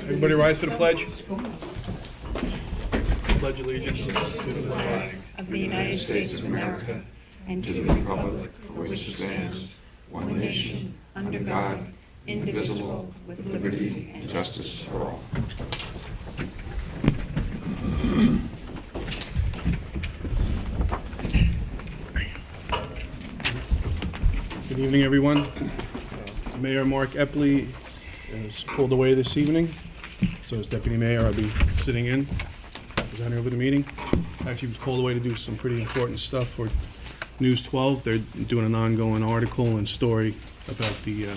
Everybody rise for the pledge. Pledge allegiance to the flag of the United States of America and to the republic for which it stands, one nation, under God, indivisible, with liberty and justice for all. Good evening, everyone. Mayor Mark Epley is pulled away this evening, so as Deputy Mayor, I'll be sitting in, presenting over the meeting. Actually, was called away to do some pretty important stuff for News 12. They're doing an ongoing article and story about the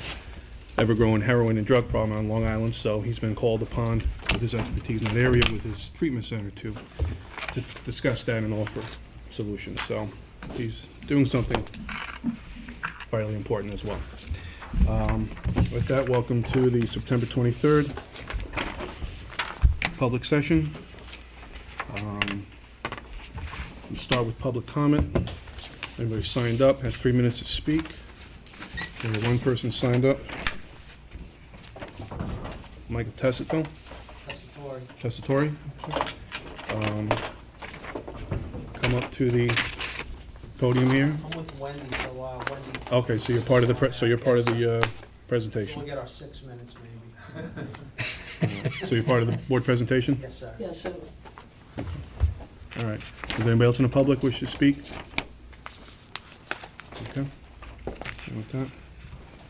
ever-growing heroin and drug problem on Long Island, so he's been called upon with his expertise in that area with his treatment center to discuss that and offer solutions. So he's doing something vitally important as well. With that, welcome to the September 23rd public session. We'll start with public comment. Anybody signed up has 3 minutes to speak. Only one person signed up. Michael Tessitore. Tessitore. Come up to the podium here. I'm with Wendy, so Wendy. Okay, so you're part of the presentation. We'll get our 6 minutes, maybe. So you're part of the board presentation? Yes, sir. Yes, sir. All right. Does anybody else in the public wish to speak? Okay. And with that,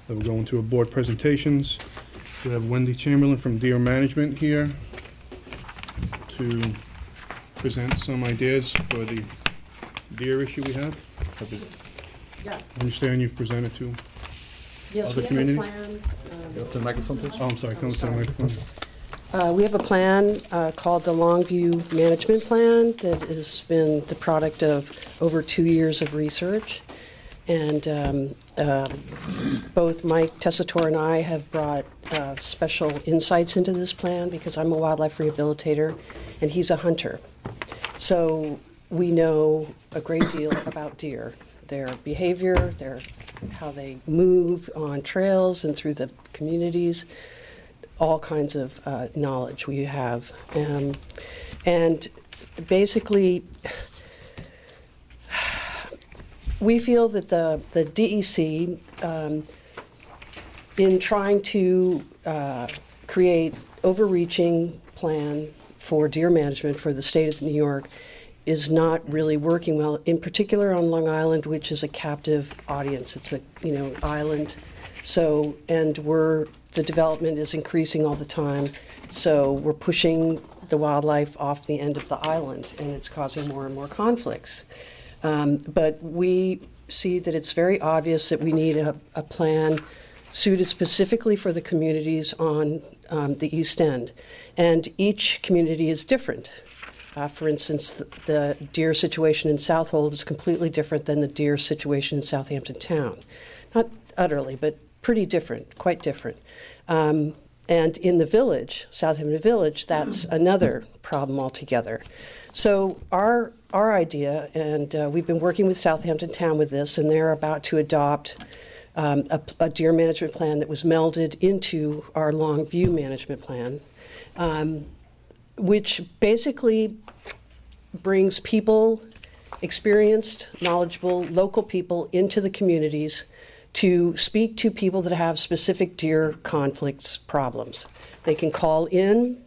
then we'll go into a board presentations. We have Wendy Chamberlain from Deer Management here to present some ideas for the deer issue we have. Yeah. I understand you've presented to Yes, other we communities? have a plan. To the microphone, please. Oh, I'm sorry. Come to the microphone. We have a plan called the Longview Management Plan that has been the product of over 2 years of research. And both Mike Tessitore and I have brought special insights into this plan because I'm a wildlife rehabilitator and he's a hunter. So we know a great deal about deer, their behavior, how they move on trails and through the communities, all kinds of knowledge we have. And basically, we feel that the DEC, in trying to create overreaching plan for deer management for the state of New York, is not really working well, in particular on Long Island, which is a captive audience. It's a island, so the development is increasing all the time. So we're pushing the wildlife off the end of the island, and it's causing more and more conflicts. But we see that it's very obvious that we need a plan suited specifically for the communities on the East End, and each community is different. For instance, the deer situation in Southold is completely different than the deer situation in Southampton Town. Not utterly, but pretty different, quite different. And in the village, Southampton Village, that's another problem altogether. So our idea, and we've been working with Southampton Town with this, and they're about to adopt a deer management plan that was melded into our Longview management plan, which basically brings people, experienced, knowledgeable, local people into the communities to speak to people that have specific deer conflicts problems. They can call in,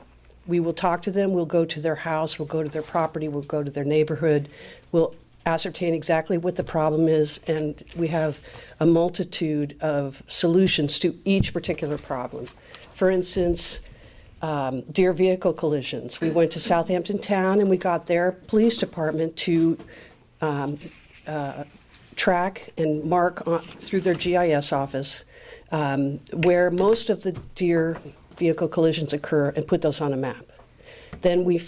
we will talk to them, we'll go to their house, we'll go to their property, we'll go to their neighborhood, we'll ascertain exactly what the problem is, and we have a multitude of solutions to each particular problem. For instance, deer vehicle collisions. We went to Southampton Town and we got their police department to track and mark through their GIS office where most of the deer vehicle collisions occur and put those on a map. Then we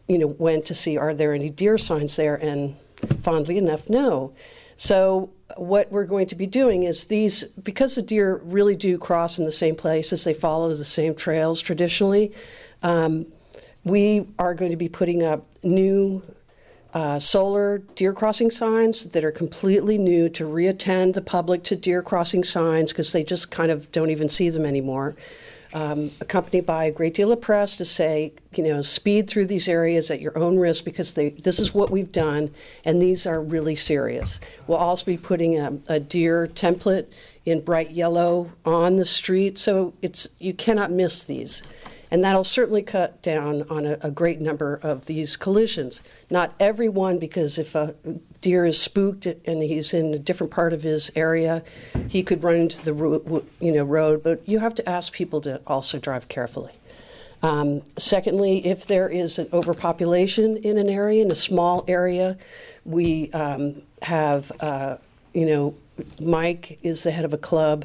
went to see, are there any deer signs there? And fondly enough, no. So what we're going to be doing is because the deer really do cross in the same places, they follow the same trails traditionally, we are going to be putting up new solar deer crossing signs that are completely new to reattend the public to deer crossing signs because they just kind of don't even see them anymore. accompanied by a great deal of press to say, speed through these areas at your own risk because this is what we've done, and these are really serious. We'll also be putting a deer template in bright yellow on the street, so you cannot miss these. And that'll certainly cut down on a great number of these collisions. Not every one, because if a deer is spooked and he's in a different part of his area, he could run into the road. But you have to ask people to also drive carefully. Secondly, if there is an overpopulation in an area, in a small area, we have, Mike is the head of a club,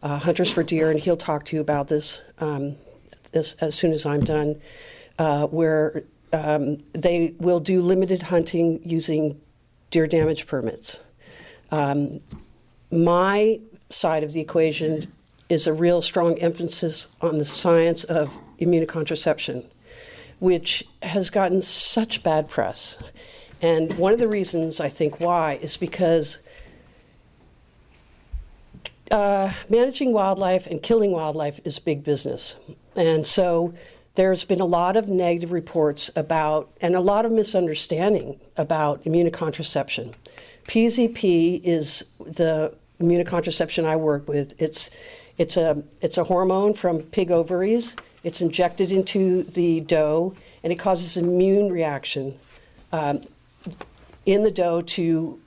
Hunters for Deer, and he'll talk to you about this. As soon as I'm done, where they will do limited hunting using deer damage permits. My side of the equation is a real strong emphasis on the science of immunocontraception, which has gotten such bad press. And one of the reasons I think why is because managing wildlife and killing wildlife is big business. And so there's been a lot of negative reports about, and a lot of misunderstanding about immunocontraception. PZP is the immunocontraception I work with. It's a hormone from pig ovaries. It's injected into the doe, and it causes an immune reaction in the doe to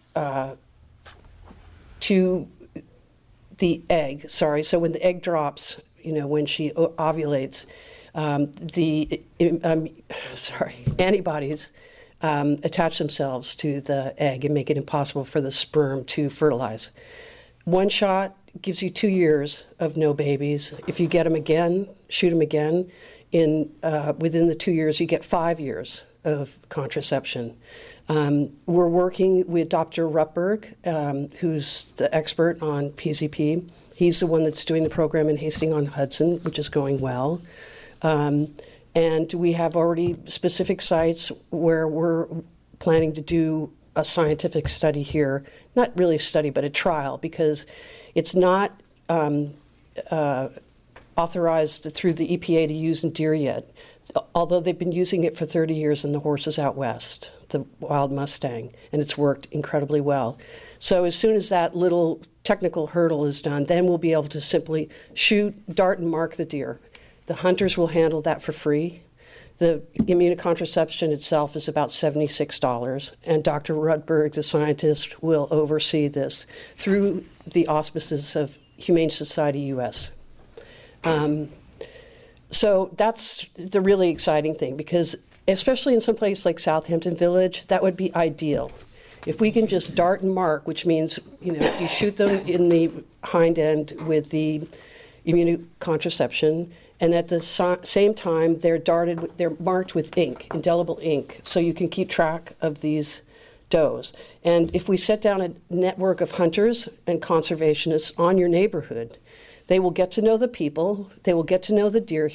the egg. Sorry, so when the egg drops, when she ovulates, antibodies attach themselves to the egg and make it impossible for the sperm to fertilize. One shot gives you 2 years of no babies. If you get them again, shoot them again, within the 2 years, you get 5 years of contraception. We're working with Dr. Rutberg, who's the expert on PZP. He's the one that's doing the program in Hastings-on-Hudson, which is going well. And we have already specific sites where we're planning to do a scientific study here. Not really a study, but a trial, because it's not authorized through the EPA to use in deer yet, although they've been using it for 30 years in the horses out west, the wild Mustang, and it's worked incredibly well. So as soon as that little technical hurdle is done, then we'll be able to simply shoot, dart, and mark the deer. The hunters will handle that for free. The immunocontraception itself is about $76, and Dr. Rutberg, the scientist, will oversee this through the auspices of Humane Society US. So that's the really exciting thing, because especially in some place like Southampton Village, that would be ideal. If we can just dart and mark, which means you shoot them in the hind end with the immunocontraception, and at the same time they're marked with ink, indelible ink, so you can keep track of these does. And if we set down a network of hunters and conservationists on your neighborhood, they will get to know the people, they will get to know the deer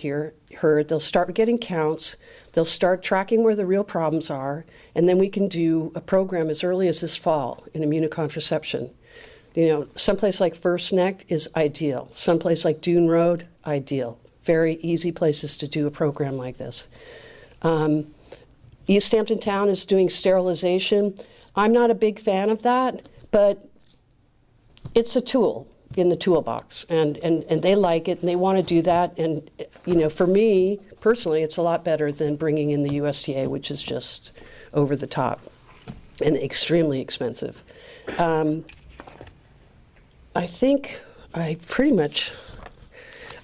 herd, they'll start getting counts, they'll start tracking where the real problems are, and then we can do a program as early as this fall in immunocontraception. Someplace like First Neck is ideal. Someplace like Dune Road, ideal. Very easy places to do a program like this. East Hampton Town is doing sterilization. I'm not a big fan of that, but it's a tool in the toolbox, and they like it, and they want to do that. And for me personally, it's a lot better than bringing in the USDA, which is just over the top and extremely expensive. I think I pretty much,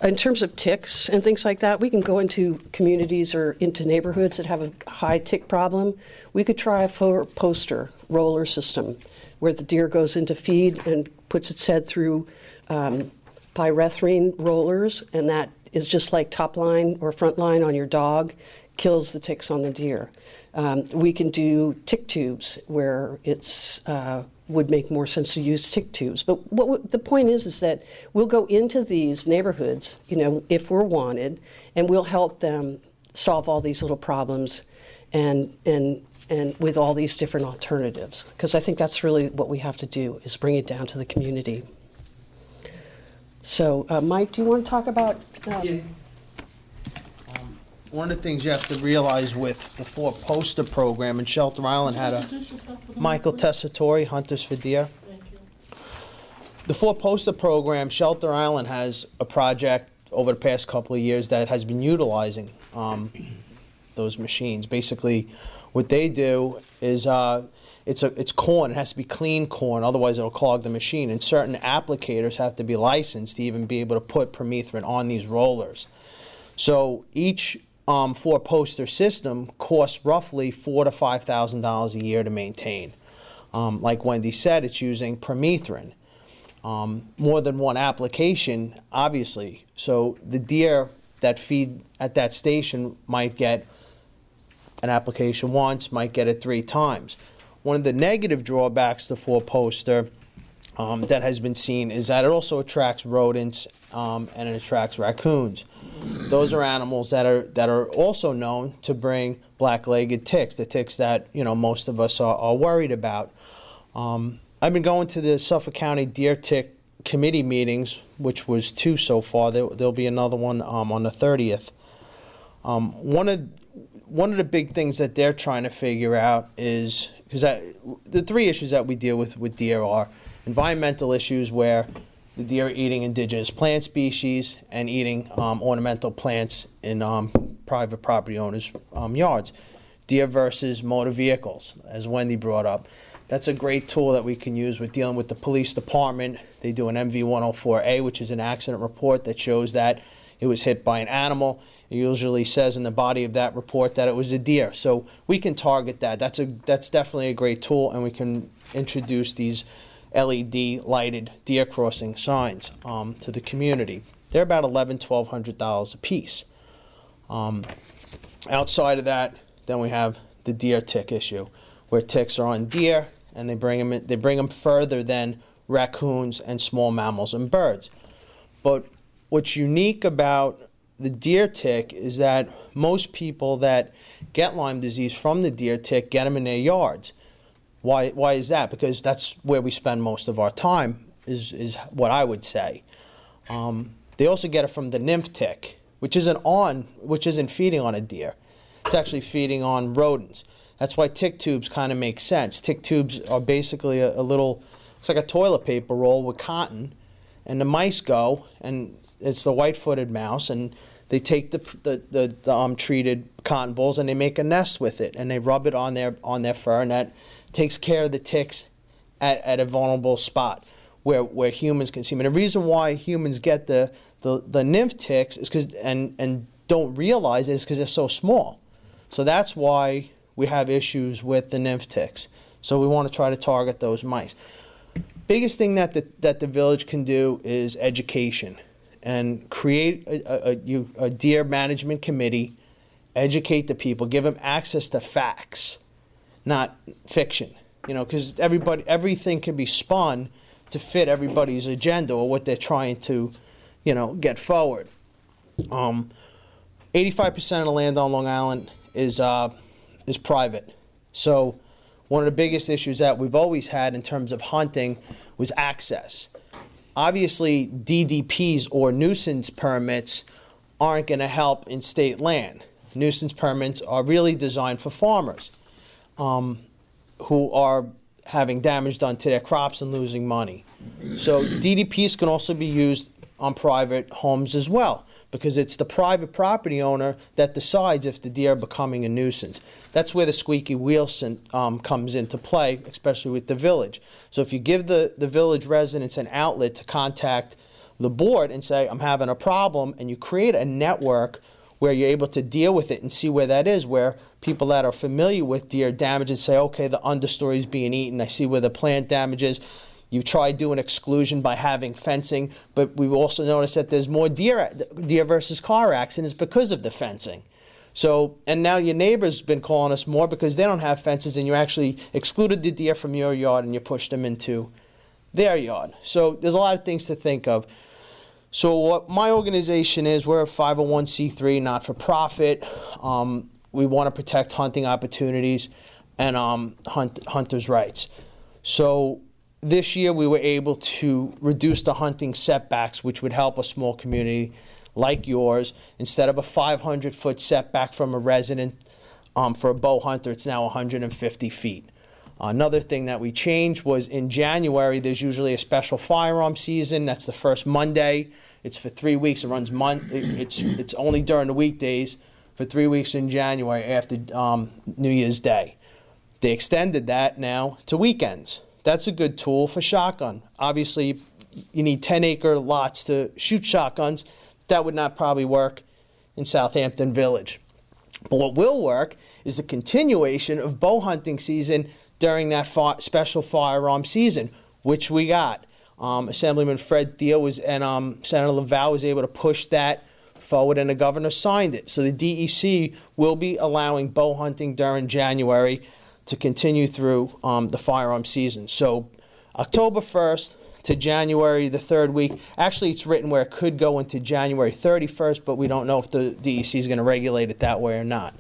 in terms of ticks and things like that, we can go into communities or into neighborhoods that have a high tick problem. We could try a four-poster roller system where the deer goes into feed and puts its head through pyrethrin rollers, and that is just like top line or front line on your dog, kills the ticks on the deer. We can do tick tubes where it's would make more sense to use tick tubes. But the point is that we'll go into these neighborhoods, if we're wanted, and we'll help them solve all these little problems and with all these different alternatives. Because I think that's really what we have to do, is bring it down to the community. So, Mike, do you want to talk about? Yeah, one of the things you have to realize with the four poster program, and Shelter Island had a, Michael Tessitore, Hunters for Deer. The four poster program, Shelter Island has a project over the past couple of years that has been utilizing those machines. Basically, what they do is it's corn. It has to be clean corn, otherwise it'll clog the machine. And certain applicators have to be licensed to even be able to put permethrin on these rollers. So each four-poster system costs roughly $4,000 to $5,000 a year to maintain. Like Wendy said, it's using permethrin. More than one application, obviously. So the deer that feed at that station might get an application once, might get it 3 times. One of the negative drawbacks to four-poster that has been seen is that it also attracts rodents and it attracts raccoons. Those are animals that are also known to bring black-legged ticks, the ticks that most of us are worried about. I've been going to the Suffolk County Deer Tick Committee meetings, which was 2 so far. There'll be another one on the 30th. One of the big things that they're trying to figure out is, because the 3 issues that we deal with deer are environmental issues, where the deer are eating indigenous plant species and eating ornamental plants in private property owners' yards. Deer versus motor vehicles, as Wendy brought up. That's a great tool that we can use with dealing with the police department. They do an MV-104A, which is an accident report that shows that it was hit by an animal. It usually says in the body of that report that it was a deer. So we can target that. That's definitely a great tool, and we can introduce these LED lighted deer crossing signs to the community. They're about $1,100 to $1,200 a piece. Outside of that, then we have the deer tick issue, where ticks are on deer, and they bring them further than raccoons and small mammals and birds. But what's unique about the deer tick is that most people that get Lyme disease from the deer tick get them in their yards. Why is that? Because that's where we spend most of our time, is what I would say. They also get it from the nymph tick, which isn't feeding on a deer. It's actually feeding on rodents. That's why tick tubes kind of make sense. Tick tubes are basically a little, looks like a toilet paper roll with cotton, and the mice go, and it's the white-footed mouse, and they take the treated cotton balls and they make a nest with it, and they rub it on their fur, and that takes care of the ticks at a vulnerable spot where humans can see them. And the reason why humans get the nymph ticks is because and don't realize it is because they're so small. So that's why we have issues with the nymph ticks. So we want to try to target those mice. Biggest thing that the village can do is education, and create a deer management committee, educate the people, give them access to facts, not fiction. Because everything can be spun to fit everybody's agenda or what they're trying to, get forward. 85% of the land on Long Island is private. So one of the biggest issues that we've always had in terms of hunting was access. Obviously, DDPs or nuisance permits aren't going to help in state land. Nuisance permits are really designed for farmers who are having damage done to their crops and losing money. So DDPs can also be used on private homes as well, because it's the private property owner that decides if the deer are becoming a nuisance. That's where the squeaky wheel comes into play, especially with the village. So if you give the village residents an outlet to contact the board and say, I'm having a problem, and you create a network where you're able to deal with it and see where that is, where people that are familiar with deer damage and say, okay, the understory is being eaten, I see where the plant damage is. You try doing exclusion by having fencing, but we've also noticed that there's more deer versus car accidents because of the fencing. So, and now your neighbor's been calling us more because they don't have fences, and you actually excluded the deer from your yard and you pushed them into their yard. So there's a lot of things to think of. So what my organization is, we're a 501c3, not-for-profit. We want to protect hunting opportunities and hunters' rights. So this year we were able to reduce the hunting setbacks, which would help a small community like yours. Instead of a 500-foot setback from a resident for a bow hunter, it's now 150 feet. Another thing that we changed was in January, there's usually a special firearm season. That's the first Monday. It's for 3 weeks. It runs it's only during the weekdays for 3 weeks in January after New Year's Day. They extended that now to weekends. That's a good tool for shotgun. Obviously, you need 10-acre lots to shoot shotguns. That would not probably work in Southampton Village. But what will work is the continuation of bow hunting season during that special firearm season, which we got. Assemblyman Fred Thiel and Senator Laval was able to push that forward, and the governor signed it. So the DEC will be allowing bow hunting during January to continue through the firearm season. So October 1st to January the 3rd week. Actually, it's written where it could go into January 31st, but we don't know if the DEC is going to regulate it that way or not.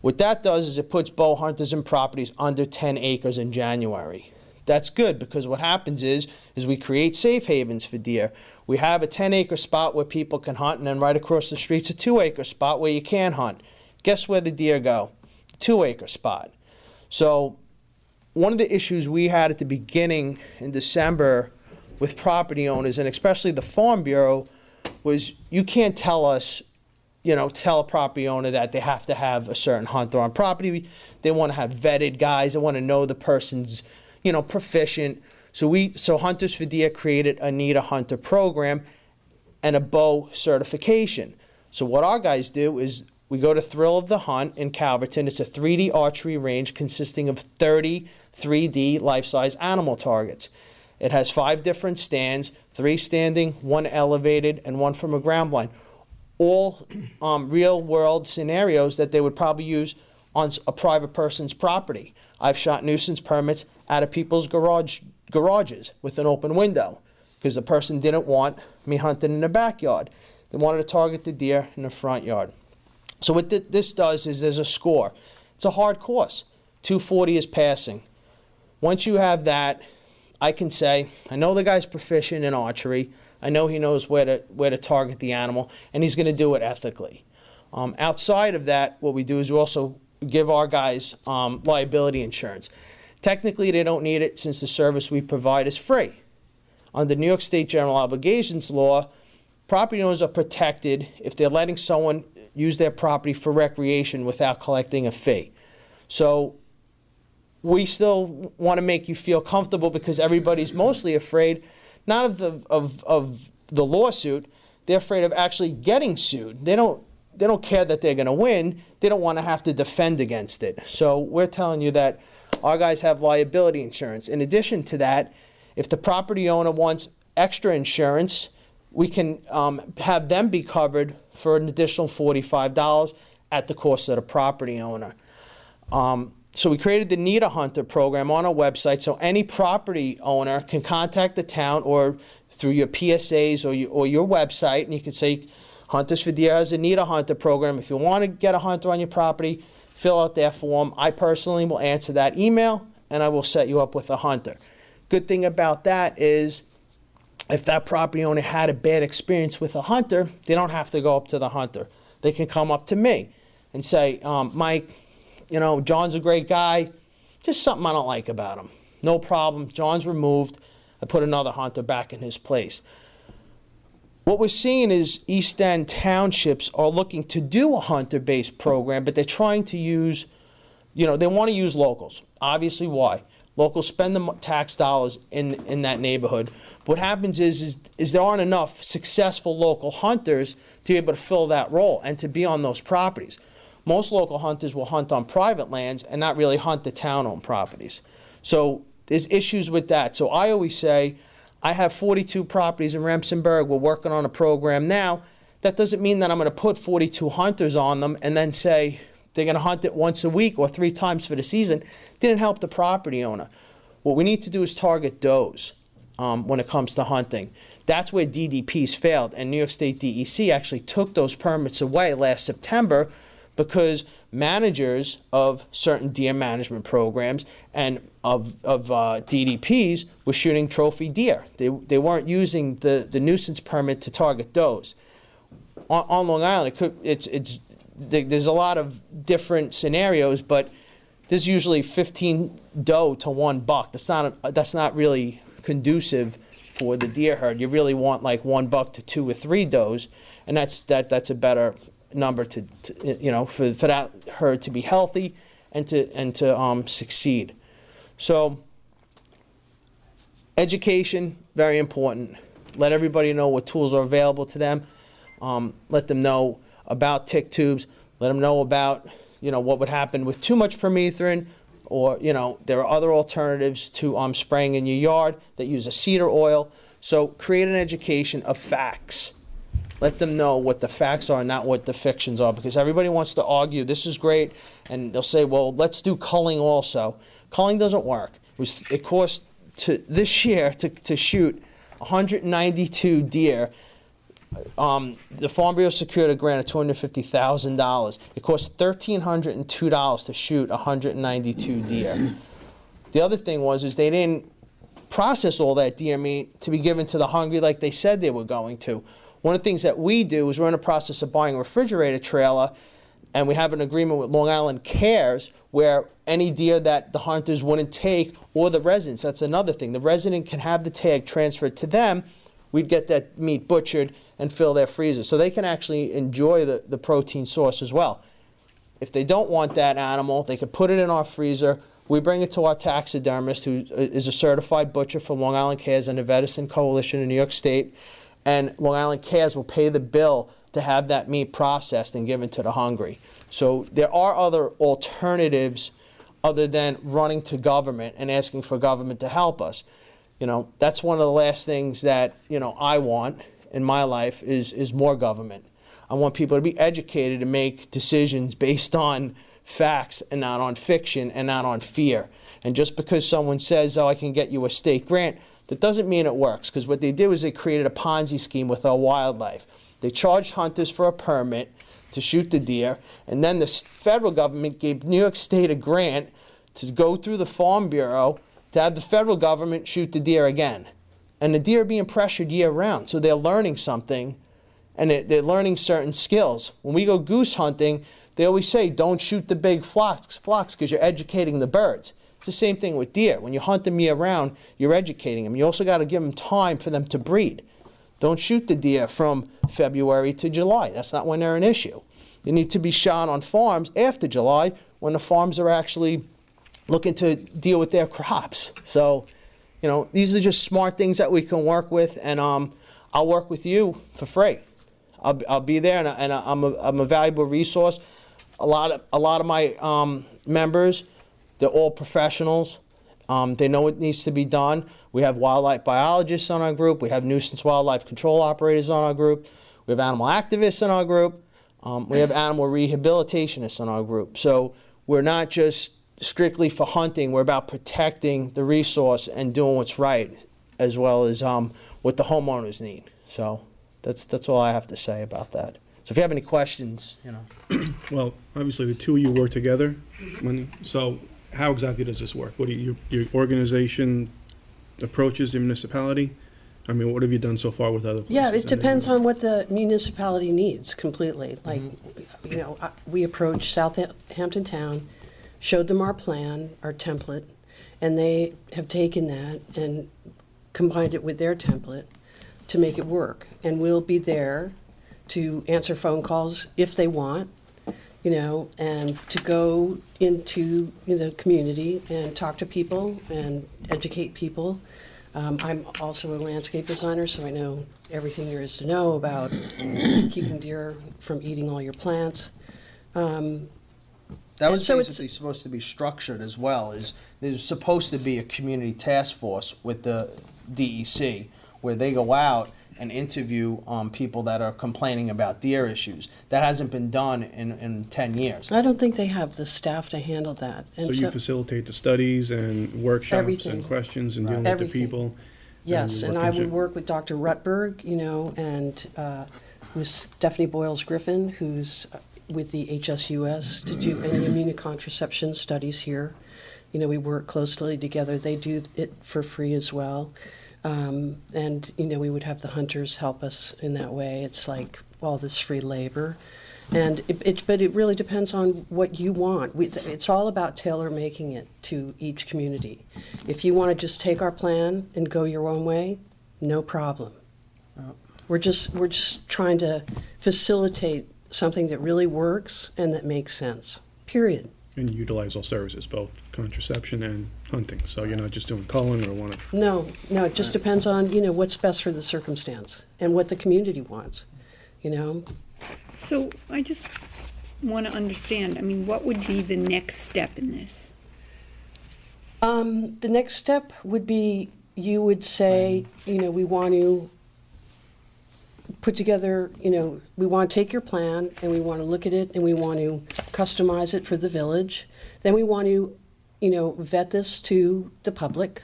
What that does is it puts bow hunters in properties under 10 acres in January. That's good, because what happens is we create safe havens for deer. We have a 10-acre spot where people can hunt, and then right across the street's a 2-acre spot where you can hunt. Guess where the deer go? 2-acre spot. So one of the issues we had at the beginning in December with property owners, and especially the Farm Bureau, was you can't tell us, tell a property owner that they have to have a certain hunter on property. They want to have vetted guys. They want to know the person's, proficient. So Hunters for Deer created a Need a Hunter program and a bow certification. So what our guys do is we go to Thrill of the Hunt in Calverton. It's a 3D archery range consisting of 30 3D life-size animal targets. It has 5 different stands, 3 standing, 1 elevated, and 1 from a ground blind. All real-world scenarios that they would probably use on a private person's property. I've shot nuisance permits out of people's garages with an open window because the person didn't want me hunting in the backyard. They wanted to target the deer in the front yard. So what this does is there's a score. It's a hard course. 240 is passing. Once you have that, I can say, I know the guy's proficient in archery. I know he knows where to target the animal, and he's going to do it ethically. Outside of that, what we do is we also give our guys liability insurance. Technically, they don't need it since the service we provide is free. Under New York State General Obligations Law, property owners are protected if they're letting someone use their property for recreation without collecting a fee. So we still want to make you feel comfortable because everybody's mostly afraid, not of the lawsuit, they're afraid of actually getting sued. They don't care that they're going to win. They don't want to have to defend against it. So we're telling you that our guys have liability insurance. In addition to that, if the property owner wants extra insurance, we can have them be covered for an additional $45 at the cost of the property owner. So we created the Need a Hunter program on our website, so any property owner can contact the town or through your PSAs or your website, and you can say, Hunters for Deer has a Need a Hunter program. If you want to get a hunter on your property, fill out their form. I personally will answer that email, and I will set you up with a hunter. Good thing about that is if that property owner had a bad experience with a hunter, they don't have to go up to the hunter. They can come up to me and say, Mike, John's a great guy, just something I don't like about him. No problem, John's removed. I put another hunter back in his place. What we're seeing is East End townships are looking to do a hunter-based program, but they're trying to use, they want to use locals. Obviously, why? Locals spend the tax dollars in that neighborhood. What happens is there aren't enough successful local hunters to be able to fill that role and to be on those properties. Most local hunters will hunt on private lands and not really hunt the town-owned properties. So there's issues with that. So I always say, I have 42 properties in Remsenburg. We're working on a program now. That doesn't mean that I'm going to put 42 hunters on them and then say they're going to hunt it once a week or 3 times for the season. Didn't help the property owner. What we need to do is target does when it comes to hunting. That's where DDPs failed, and New York State DEC actually took those permits away last September because managers of certain deer management programs and of DDPs were shooting trophy deer. They weren't using the nuisance permit to target does. on Long Island, there's a lot of different scenarios, but there's usually 15 doe to 1 buck. That's not really conducive for the deer herd. You really want like 1 buck to 2 or 3 does, and that's a better number to for that herd to be healthy and to succeed. So education, very important. Let everybody know what tools are available to them. Let them know about tick tubes. Let them know about what would happen with too much permethrin, or there are other alternatives to spraying in your yard that use a cedar oil. So create an education of facts. Let them know what the facts are, not what the fictions are, because everybody wants to argue this is great, and they'll say, well, let's do culling also. Culling doesn't work. It cost this year to shoot 192 deer. The Farm Bureau secured a grant of $250,000. It cost $1,302 to shoot 192 deer. The other thing is they didn't process all that deer meat to be given to the hungry like they said they were going to. One of the things that we do is we're in the process of buying a refrigerator trailer, and we have an agreement with Long Island Cares where any deer that the hunters wouldn't take, or the residents, that's another thing. The resident can have the tag transferred to them. We'd get that meat butchered and fill their freezer, so they can actually enjoy the protein source as well. If they don't want that animal, they could put it in our freezer. We bring it to our taxidermist, who is a certified butcher for Long Island Cares and the Venison Coalition in New York State, and Long Island Cares will pay the bill to have that meat processed and given to the hungry. So there are other alternatives other than running to government and asking for government to help us. That's one of the last things that I want in my life is more government. I want people to be educated and make decisions based on facts and not on fiction and not on fear. And just because someone says, oh, I can get you a state grant, that doesn't mean it works, because what they did was they created a Ponzi scheme with our wildlife. They charged hunters for a permit to shoot the deer, and then the federal government gave New York State a grant to go through the Farm Bureau to have the federal government shoot the deer again. And the deer are being pressured year-round, so they're learning something, and they're learning certain skills. When we go goose hunting, they always say, don't shoot the big flocks, because you're educating the birds. It's the same thing with deer. When you hunt them year-round, you're educating them. You also got to give them time for them to breed. Don't shoot the deer from February to July. That's not when they're an issue. They need to be shot on farms after July, when the farms are actually looking to deal with their crops. So, these are just smart things that we can work with, and I'll work with you for free. I'll be there, and I'm a valuable resource. A lot of my members, they're all professionals. They know what needs to be done. We have wildlife biologists on our group. We have nuisance wildlife control operators on our group. We have animal activists in our group. We have animal rehabilitationists in our group. So we're not just strictly for hunting. We're about protecting the resource and doing what's right, as well as what the homeowners need. So that's all I have to say about that. So if you have any questions, Well, obviously the two of you work together. So how exactly does this work? What do your organization approaches the municipality? I mean, what have you done so far with other places? Yeah, it depends on what the municipality needs completely. Like, we approached Southampton Town, showed them our plan, our template, and they have taken that and combined it with their template to make it work. And we'll be there to answer phone calls if they want, and to go into the community and talk to people and educate people. I'm also a landscape designer, so I know everything there is to know about keeping deer from eating all your plants. That was basically supposed to be structured as well. There's supposed to be a community task force with the DEC where they go out and interview people that are complaining about deer issues. That hasn't been done in 10 years. I don't think they have the staff to handle that. And so you facilitate the studies and workshops everything. And questions and dealing with the people? Yes, and I would work with Dr. Rutberg, and with Stephanie Boyles-Griffin, who's with the HSUS, to do any immunocontraception studies here. We work closely together. They do it for free as well. And we would have the hunters help us in that way. It's like all this free labor. And but it really depends on what you want. It's all about tailor-making it to each community. If you want to just take our plan and go your own way, no problem. We're just trying to facilitate something that really works and that makes sense, period. And you utilize all services, both contraception and hunting, so you're not just doing culling or one of... No, it just depends on, what's best for the circumstance and what the community wants, So I just want to understand, what would be the next step in this? The next step would be, you would say, we want to put together, we want to take your plan and we want to look at it and we want to customize it for the village. Then we want to, vet this to the public,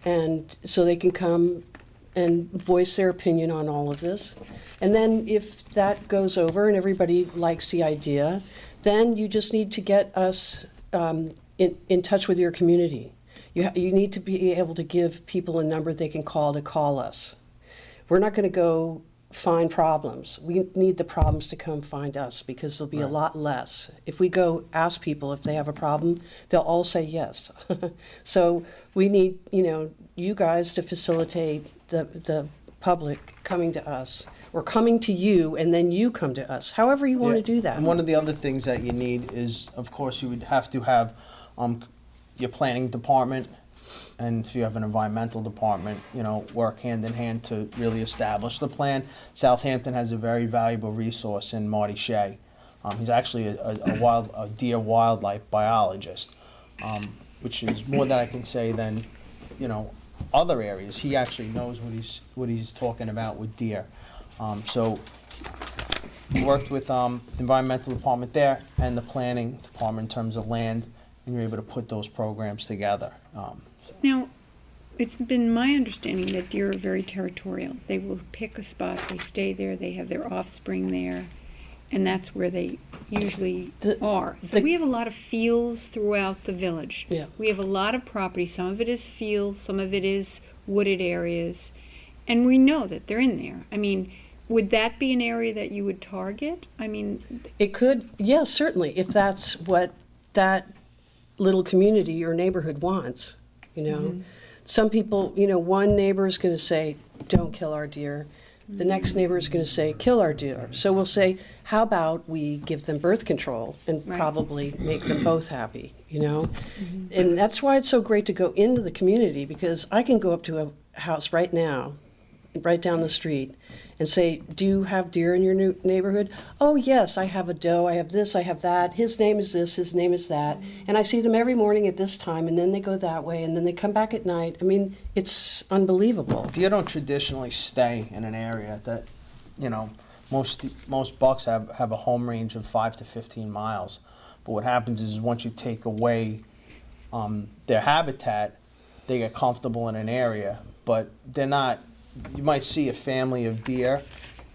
and so they can come and voice their opinion on all of this. And then if that goes over and everybody likes the idea, then you just need to get us in touch with your community. You need to be able to give people a number they can call us. We're not going to go find problems. We need the problems to come find us, because there'll be a lot less. If we go ask people if they have a problem, they'll all say yes. So we need, you guys to facilitate the public coming to us, or coming to you and then you come to us, however you want to do that. And one of the other things that you need is, of course, you would have to have your planning department, and if you have an environmental department, work hand in hand to really establish the plan. Southampton has a very valuable resource in Marty Shea. He's actually a deer wildlife biologist, which is more than I can say than, other areas. He actually knows what he's talking about with deer. So we worked with the environmental department there and the planning department in terms of land, and you're able to put those programs together. Now, it's been my understanding that deer are very territorial. They will pick a spot, they stay there, they have their offspring there, and that's where they usually are. So we have a lot of fields throughout the village. Yeah. We have a lot of property. Some of it is fields, some of it is wooded areas, and we know that they're in there. Would that be an area that you would target? It could, yes, certainly, if that's what that little community or neighborhood wants. Some people, one neighbor is going to say, don't kill our deer. The next neighbor is going to say, kill our deer. So we'll say, how about we give them birth control and probably make them both happy, And that's why it's so great to go into the community, because I can go up to a house right now, right down the street, and say, do you have deer in your neighborhood? Oh, yes, I have a doe, I have this, I have that, his name is this, his name is that, and I see them every morning at this time, and then they go that way, and then they come back at night. It's unbelievable. Deer don't traditionally stay in an area that, most bucks have a home range of 5 to 15 miles. But what happens is once you take away their habitat, they get comfortable in an area, but they're not. You might see a family of deer,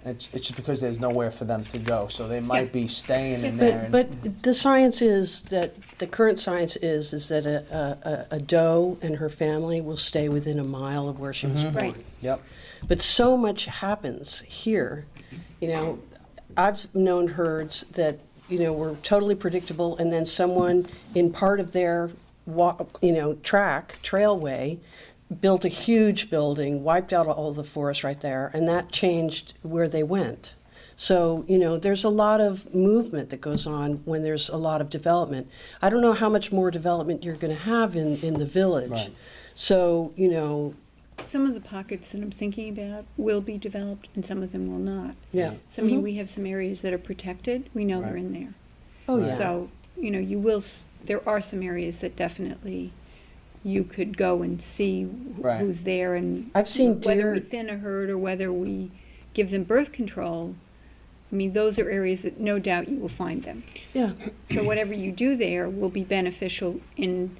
and it's just because there's nowhere for them to go. So they might be staying in there. But the science is that, the current science is that a doe and her family will stay within a mile of where she was born. Right. Yep. But so much happens here. I've known herds that, were totally predictable, and then someone in part of their trailway built a huge building, wiped out all the forest right there, and that changed where they went. So, there's a lot of movement that goes on when there's a lot of development. I don't know how much more development you're going to have in the village. Right. So, Some of the pockets that I'm thinking about will be developed, and some of them will not. yeah. So, we have some areas that are protected. We know they're in there. Oh, yeah. So, there are some areas that definitely you could go and see who's there, and I've seen whether deer. we thin a herd or whether we give them birth control. Those are areas that no doubt you will find them. Yeah. So whatever you do there will be beneficial in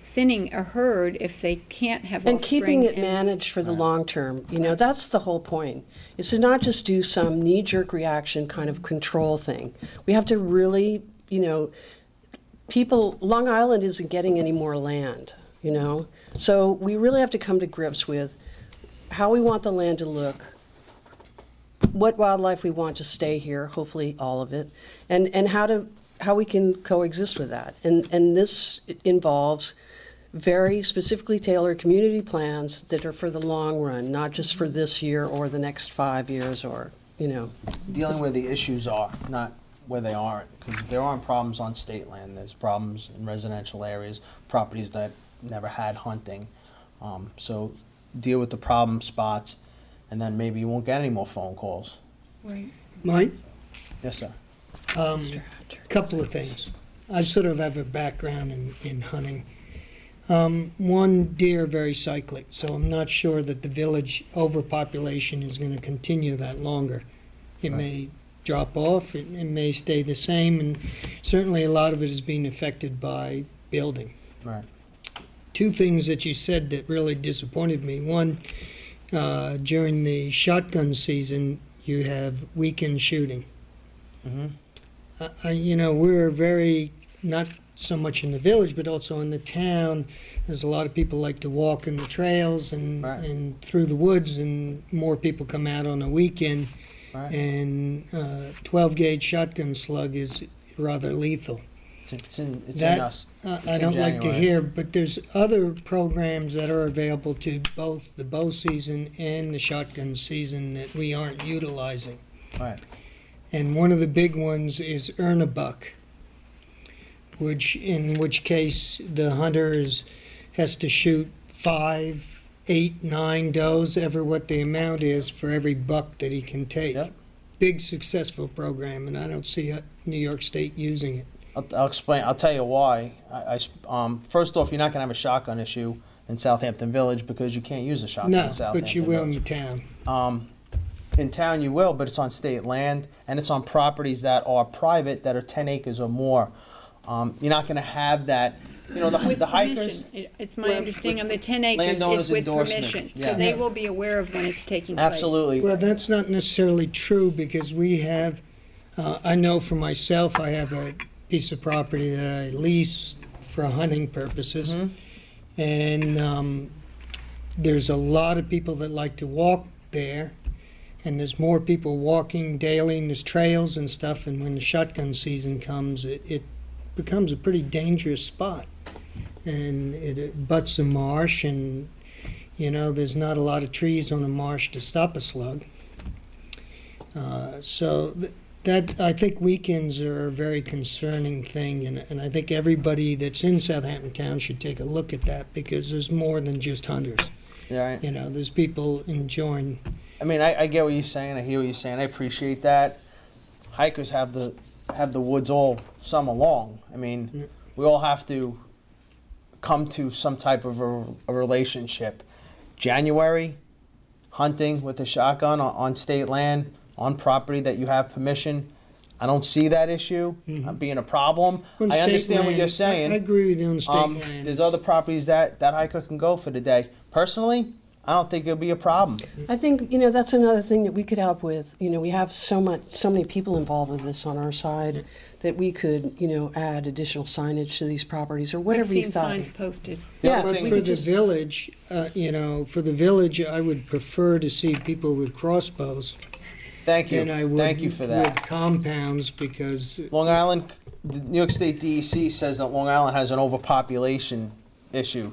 thinning a herd if they can't have And offspring. keeping it managed for the long term. That's the whole point, is to not just do some knee-jerk reaction kind of control thing. We have to really, Long Island isn't getting any more land, So we really have to come to grips with how we want the land to look, what wildlife we want to stay here, hopefully all of it, and how we can coexist with that. And this involves very specifically tailored community plans that are for the long run, not just for this year or the next 5 years or, you know. Dealing where the issues are, not where they aren't, because there aren't problems on state land. There's problems in residential areas, properties that never had hunting. So deal with the problem spots, and then maybe you won't get any more phone calls. Right. Mike, Yes, sir. couple of things. I sort of have a background in hunting. One, deer are very cyclic, so I'm not sure that the village overpopulation is going to continue that longer. It may drop off, it may stay the same, and certainly a lot of it is being affected by building. Right. Two things that you said that really disappointed me. One, during the shotgun season, you have weekend shooting. You know, we're very, not so much in the village, but also in the town. There's a lot of people like to walk in the trails and, Right. and through the woods, and more people come out on a weekend. Right. And 12-gauge shotgun slug is rather lethal. It's in That, us. I in don't like to January. hear, but there's other programs that are available to both the bow season and the shotgun season that we aren't utilizing. Right. And one of the big ones is earn a buck, in which case the hunter has to shoot 5, 8, 9 does, ever what the amount is for every buck that he can take. Yep. Big successful program, and I don't see New York State using it. I'll explain. I'll tell you why. First off, you're not going to have a shotgun issue in Southampton Village because you can't use a shotgun No, in Southampton but you will in Village. the town. In town you will, but it's on state land, and it's on properties that are private, that are 10 acres or more. You're not going to have that, you know, With the hikers. permission. It's my understanding on the 10 acres, Landowners it's with endorsement, permission. yeah. So they will be aware of when it's taking place. Absolutely. Well, that's not necessarily true because we have, I know for myself, I have a piece of property that I lease for hunting purposes. And there's a lot of people that like to walk there. And there's more people walking daily, and there's trails and stuff. And when the shotgun season comes, it becomes a pretty dangerous spot. And it butts a marsh, and, you know, there's not a lot of trees on a marsh to stop a slug. That I think weekends are a very concerning thing, and I think everybody that's in Southampton Town should take a look at that because there's more than just hunters. Yeah, right. You know, there's people enjoying. I mean, I get what you're saying. I hear what you're saying. I appreciate that. Hikers have the woods all summer long. I mean, we all have to come to some type of a relationship. January, hunting with a shotgun on state land, on property that you have permission. I don't see that issue being a problem. On I state understand what land, you're saying. I agree with you on state land. There's other properties that hiker can go for the day. Personally, I don't think it'll be a problem. I think, you know, that's another thing that we could help with. You know, we have so many people involved with this on our side that we could, you know, add additional signage to these properties or I've whatever you seen thought. signs posted. Yeah, other But thing- we for could the just, village, you know, for the village, I would prefer to see people with crossbows Thank you. than I would Thank you for that. with compounds because Long Island, the New York State DEC says that Long Island has an overpopulation issue,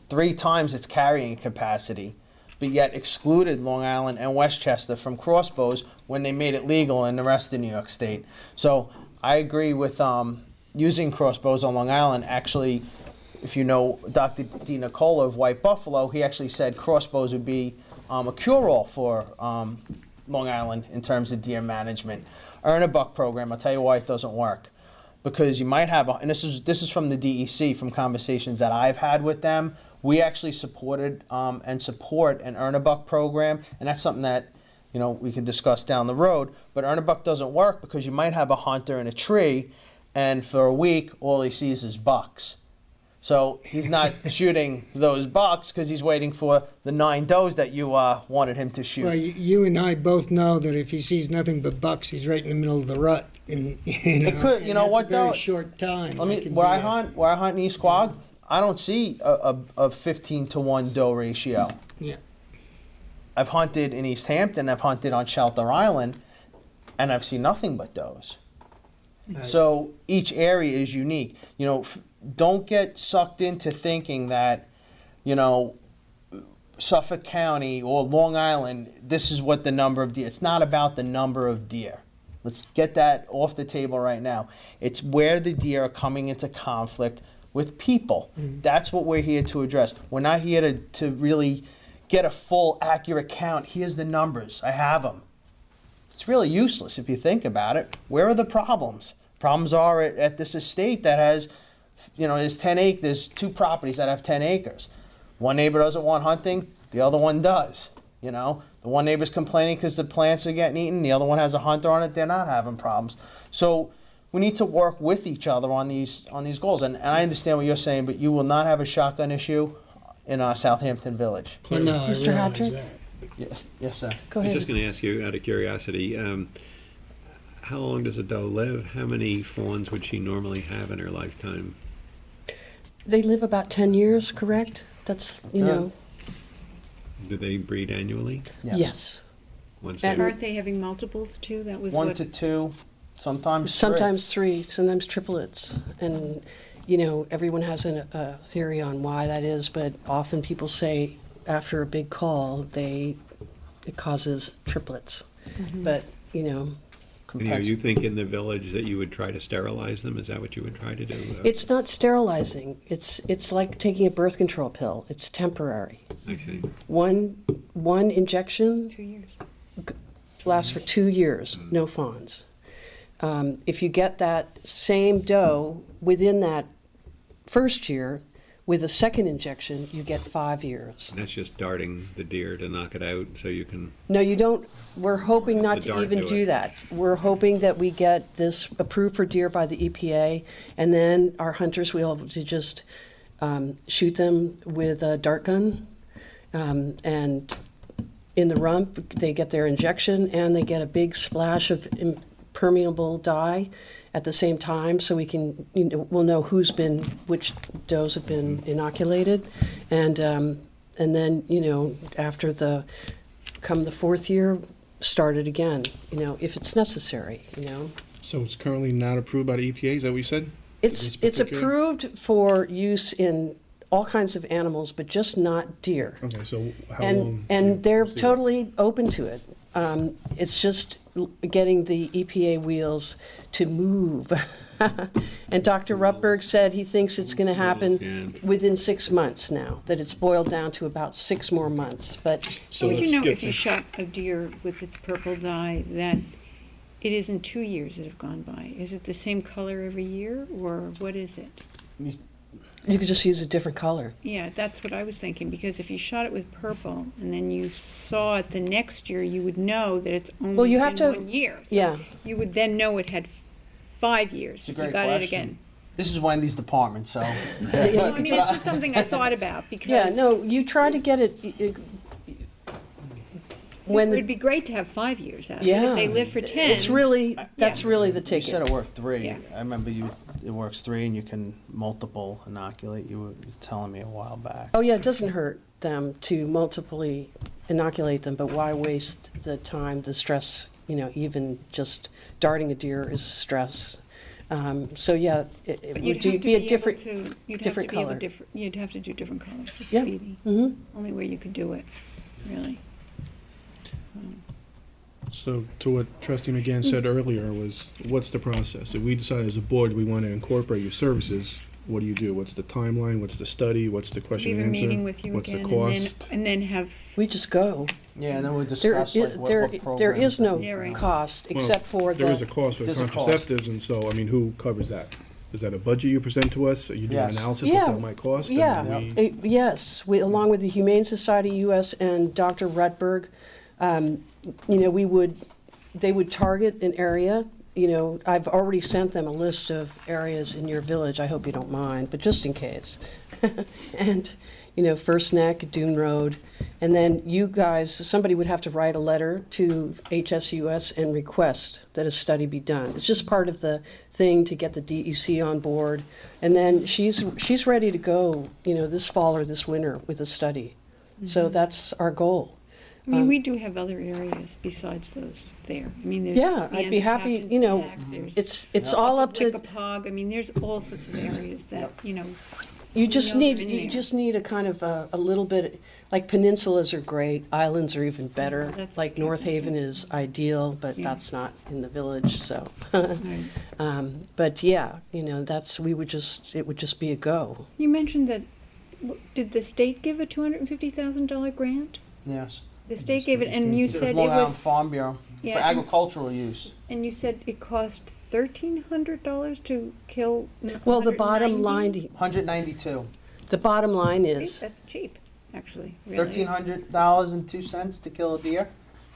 3 times its carrying capacity, but yet excluded Long Island and Westchester from crossbows when they made it legal in the rest of New York State. So I agree with using crossbows on Long Island. Actually, if you know Dr. D. Nicola of White Buffalo, he actually said crossbows would be a cure-all for Long Island in terms of deer management. Earn a buck program, I'll tell you why it doesn't work. Because you might have, and this is from the DEC, from conversations that I've had with them. We actually supported and support an Earn a Buck program, and that's something that, you know, we can discuss down the road. But Earn a Buck doesn't work because you might have a hunter in a tree, and for a week, all he sees is bucks. So he's not shooting those bucks because he's waiting for the 9 does that you wanted him to shoot. well, you and I both know that if he sees nothing but bucks, he's right in the middle of the rut. And you know, could- you and know that's what, a very though? short time. Let That me can where be I a- hunt in East Quogue, I don't see a 15-to-1 doe ratio. Yeah. I've hunted in East Hampton, I've hunted on Shelter Island, and I've seen nothing but does. So each area is unique. You know, don't get sucked into thinking that, you know, Suffolk County or Long Island, this is what the number of deer. It's not about the number of deer. Let's get that off the table right now. It's where the deer are coming into conflict with people. That's what we're here to address. We're not here to really get a full, accurate count. Here's the numbers. I have them. It's really useless if you think about it. Where are the problems? Problems are at this estate that has, you know, there's 10 acres, there's 2 properties that have 10 acres. One neighbor doesn't want hunting, the other one does. You know, the one neighbor's complaining because the plants are getting eaten, the other one has a hunter on it, they're not having problems. So we need to work with each other on these goals. And I understand what you're saying, but you will not have a shotgun issue in our Southampton Village. Well, no, I Mr. realize Hattrick? that. Yes, sir. Go I was ahead. just going to ask you, out of curiosity, how long does a doe live? How many fawns would she normally have in her lifetime? They live about 10 years, correct? That's, you know, Do they breed annually? yes. Once And- they, Aren't they having multiples too? That was 1 what. to 2, sometimes 3. Sometimes 3, sometimes triplets. And, you know, everyone has a theory on why that is, but often people say after a big call, it causes triplets. But, you know, you think in the village that you would try to sterilize them? Is that what you would try to do? it's not sterilizing. It's like taking a birth control pill. It's temporary. I see. One injection 2 years. lasts for 2 years, no fawns. If you get that same doe within that first year, with a second injection, you get 5 years. And that's just darting the deer to knock it out so you can... No, you don't. We're hoping not The to dart even do do it. that. We're hoping that we get this approved for deer by the EPA, and then our hunters will be able to just shoot them with a dart gun, and in the rump, they get their injection, and they get a big splash of impermeable dye at the same time, so we can, you know, we'll know which does have been inoculated, and then, you know, after come the 4th year, start it again, you know, if it's necessary, you know. So it's currently not approved by the EPA, is that what you said? It's This particular- approved for use in all kinds of animals, but just not deer. Okay, so how long? do you And they're foresee? totally open to it. It's just getting the EPA wheels to move. And Dr. Rutberg said he thinks it's going to happen within 6 months now, that it's boiled down to about 6 more months. But So Would you let's know get if you to- shot a deer with its purple dye that it isn't 2 years that have gone by? Is it the same color every year, or what is it? you could just use a different color. Yeah, that's what I was thinking, because if you shot it with purple and then you saw it the next year, you would know that it's only Well, you have been to- 1 year. So yeah. you would then know it had 5 years. It's a You great got question. it again. This is Wendy's department, so... Well, I mean, it's just something I thought about, because Yeah, no, you try to get it, it when would the, be great to have 5 years out of it. yeah. If they live for 10. It's really, that's Yeah. really the You said ticket. it worked 3. Yeah. I remember it works 3 and you can multiple inoculate. You were telling me a while back. Oh, yeah, it doesn't hurt them to multiply inoculate them, but why waste the time, the stress, you know, even just darting a deer is stress. So, yeah, it But would you'd have to be a able different, to- different color. You'd have to do different colors of Yeah. graffiti. Mhm. Only way you could do it, really. So to what Trustee McGann said earlier was, what's the process? If we decide as a board we want to incorporate your services, what do you do? What's the timeline? What's the study? What's the question Leave and a answer? meeting with you What's again, the cost? and then have, We just go. Yeah, and then we'll There, discuss like what there programs is no Yeah, right. cost Well, except for There is a the, cost for There's a cost. contraceptives, and so, I mean, who covers that? Is that a budget you present to us? Are you doing Yes. an analysis of Yeah. what that might cost? And yeah, we- yes, along with the Humane Society US and Dr. Rutberg, you know, they would target an area. You know, I've already sent them a list of areas in your village. I hope you don't mind, but just in case. And, you know, First Neck, Dune Road, and then you guys, somebody would have to write a letter to HSUS and request that a study be done. It's just part of the thing to get the DEC on board. And then she's ready to go, you know, this fall or this winter with a study. So that's our goal. I mean, we do have other areas besides those there. I mean, there's. Yeah, I'd be happy, Captain's you know, Neck, there's it's all up to, Wickapog. I mean, there's all sorts of areas that, you know. you we just know need, they're in you there. just need a kind of a little bit, like peninsulas are great, islands are even better. That's Like North Captain's Haven Neck. is ideal, but Yeah. that's not in the village, so. Right. But yeah, you know, it would just be a go. You mentioned that, did the state give a $250,000 grant? Yes. The state gave it, and you It was said it Long Island was, Farm Bureau Yeah, for and- agricultural use. and you said it cost $1,300 to kill Well, the bottom 190? line, 192. the bottom line Hey, is, that's cheap, actually. Really. $1,300.02 to kill a deer.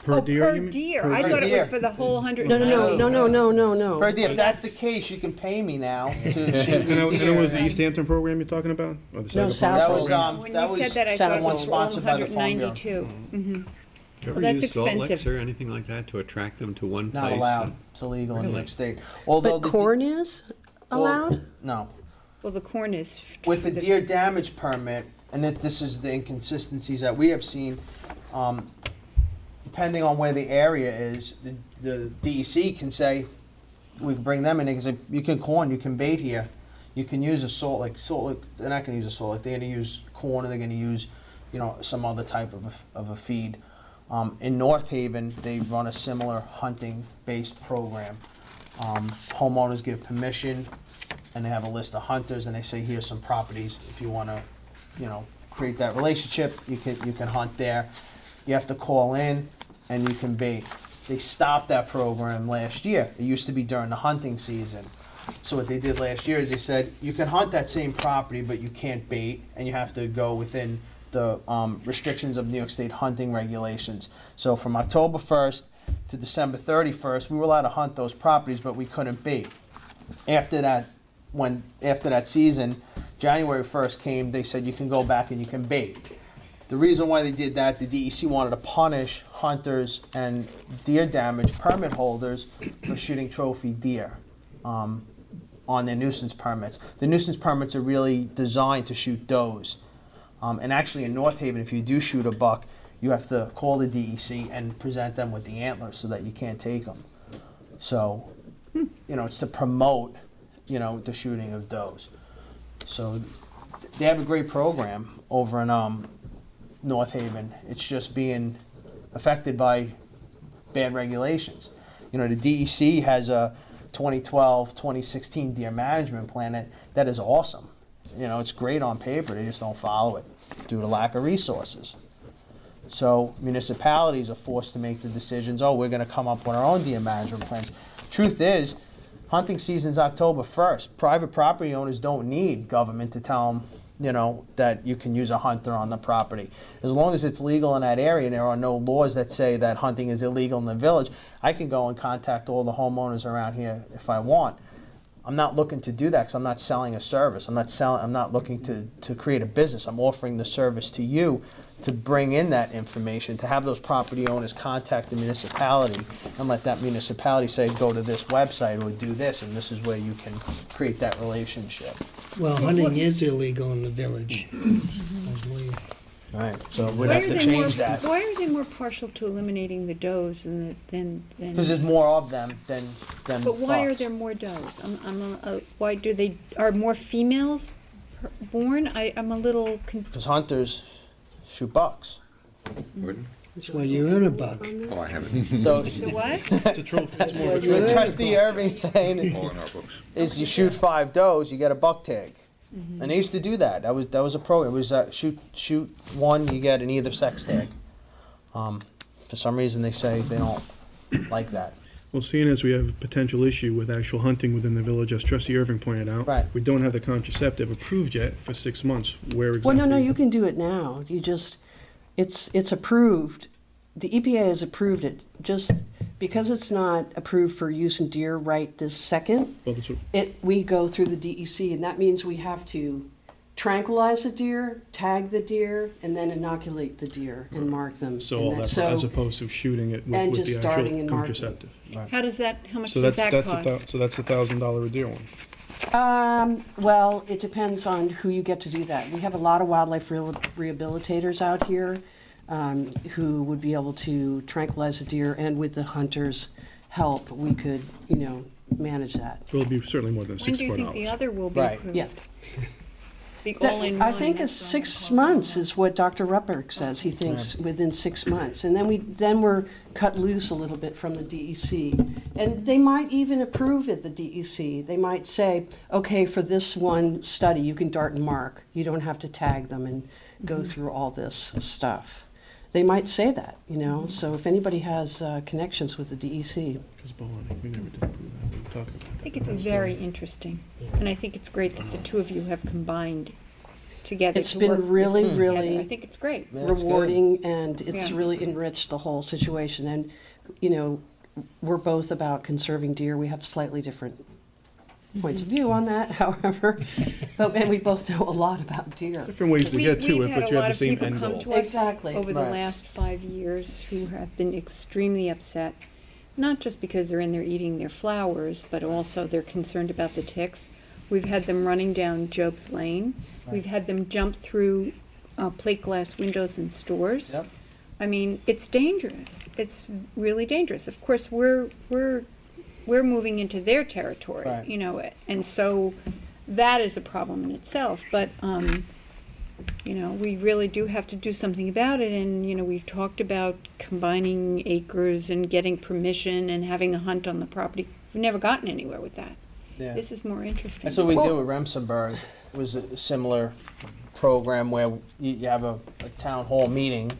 Per Oh, deer, per you mean? deer. Per I deer. thought it was Deer. for the whole 190. no. Per deer. If that's the that's- case, you can pay me now to shoot And that a was deer. the East Hampton program you're talking about? Or the No, Saginaw South That Farm was program? When that you said that, I thought it one was all sponsored by the Farm Bureau. 192. Mhm. Do you Well, ever that's use salt licks expensive. or anything like that to attract them to one place? Not allowed. It's illegal in New Really? York State. Although but corn is allowed? No. Well, the corn is. With the deer damage permit, and this is the inconsistencies that we have seen, depending on where the area is, the DEC can say, we can bring them in, they can say, you can corn, you can bait here. You can use a salt lick, they're not gonna use a salt lick, they're gonna use corn, or they're gonna use, you know, some other type of a feed. In North Haven, they run a similar hunting-based program. Homeowners give permission, and they have a list of hunters, and they say, here's some properties, if you wanna, you know, create that relationship, you can hunt there. You have to call in, and you can bait. They stopped that program last year. It used to be during the hunting season. So what they did last year is they said, you can hunt that same property, but you can't bait, and you have to go within the restrictions of New York State hunting regulations. So from October 1st to December 31st, we were allowed to hunt those properties, but we couldn't bait. After that season, January 1st came, they said you can go back and you can bait. The reason why they did that, the DEC wanted to punish hunters and deer damage permit holders for shooting trophy deer on their nuisance permits. The nuisance permits are really designed to shoot does. And actually in North Haven, if you do shoot a buck, you have to call the DEC and present them with the antlers so that you can't take them. So, you know, it's to promote, you know, the shooting of does. So they have a great program over in North Haven. It's just being affected by bad regulations. You know, the DEC has a 2012-2016 deer management plan that is awesome. You know, it's great on paper, they just don't follow it due to lack of resources. So municipalities are forced to make the decisions, oh, we're gonna come up with our own deer management plans. Truth is, hunting season's October 1st. Private property owners don't need government to tell them, you know, that you can use a hunter on the property. As long as it's legal in that area and there are no laws that say that hunting is illegal in the village, I can go and contact all the homeowners around here if I want. I'm not looking to do that because I'm not selling a service. I'm not looking to create a business. I'm offering the service to you to bring in that information, to have those property owners contact the municipality and let that municipality say, go to this website or do this, and this is where you can create that relationship. Well, hunting is illegal in the village, I believe. Right. So we'd have to change that. Why are they more partial to eliminating the does than? Because there's more of them than But why are bucks. there more does? Why are more females born? I'm a little. Because hunters shoot bucks. Gordon? Well, you earn a buck. Oh, I haven't. So The what? It's a trophy, it's more of a Well, what trophy. Trustee Irving saying All in our books. is you shoot 5 does, you get a buck tag. And they used to do that. That was a program. It was shoot 1, you get an either sex tag. For some reason, they say they don't like that. Well, seeing as we have a potential issue with actual hunting within the village, as Trustee Irving pointed out. Right. We don't have the contraceptive approved yet for 6 months. Where Well, exactly? no, you can do it now. You just, it's approved. The EPA has approved it. Just because it's not approved for use in deer right this second, Well, that's what- we go through the DEC, and that means we have to tranquilize the deer, tag the deer, and then inoculate the deer and mark them. So And all that- that, as opposed to shooting it and with just the starting actual and marking. contraceptive. How much So does that's, that that's cost? so that's $1,000 a deer one. Well, it depends on who you get to do that. We have a lot of wildlife rehabilitators out here. who would be able to tranquilize the deer, and with the hunter's help, we could, manage that. It will be certainly more than When do you 64 think the dollars. other will be Right. approved? Yeah. The That- all-in-one. I think it's that's what I'm 6 calling months it. is what Dr. Rupperg says. He thinks within 6 months. And then we're cut loose a little bit from the DEC. And they might even approve it, the DEC. They might say, okay, for this one study, you can dart and mark. You don't have to tag them and go through all this stuff. They might say that, So if anybody has connections with the DEC. Because Bowen, we never did approve that. We were talking about that. I think it's very interesting, and I think it's great that the two of you have combined together. It's to been work really, together. really I think it's great. Yeah, it's good. rewarding, and it's Yeah. really enriched the whole situation. And, we're both about conserving deer. We have slightly different points of view on that, however, and we both know a lot about deer. Different ways to get to We've it, had but a you lot have the of same people end come goal. to us Exactly. over the Right. last 5 years who have been extremely upset, not just because they're in there eating their flowers, but also they're concerned about the ticks. We've had them running down Job's Lane. We've had them jump through plate glass windows in stores. Yep. I mean, it's dangerous. It's really dangerous. Of course, we're moving into their territory, Right. and so that is a problem in itself. But we really do have to do something about it. And we've talked about combining acres and getting permission and having a hunt on the property. We've never gotten anywhere with that. Yeah. This is more interesting. That's what we Well- did with Remsenburg. It was a similar program where you have a town hall meeting,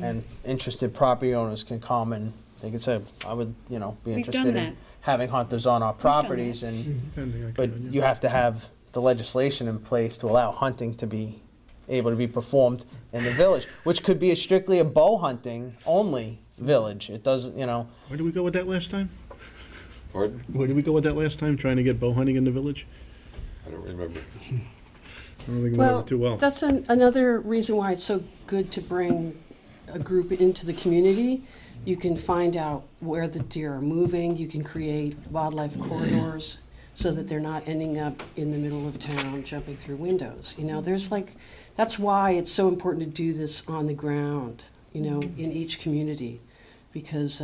and interested property owners can come and they can say, I would, be We've interested done in that. having hunters on our properties, and Depending, I but can, you have to have the legislation in place to allow hunting to be able to be performed in the village, which could be strictly a bow hunting only village. It doesn't, Where did we go with that last time? Pardon? Where did we go with that last time, trying to get bow hunting in the village? I don't remember. I don't think we went over too well. That's another reason why it's so good to bring a group into the community. You can find out where the deer are moving. You can create wildlife corridors so that they're not ending up in the middle of town jumping through windows. That's why it's so important to do this on the ground, in each community, because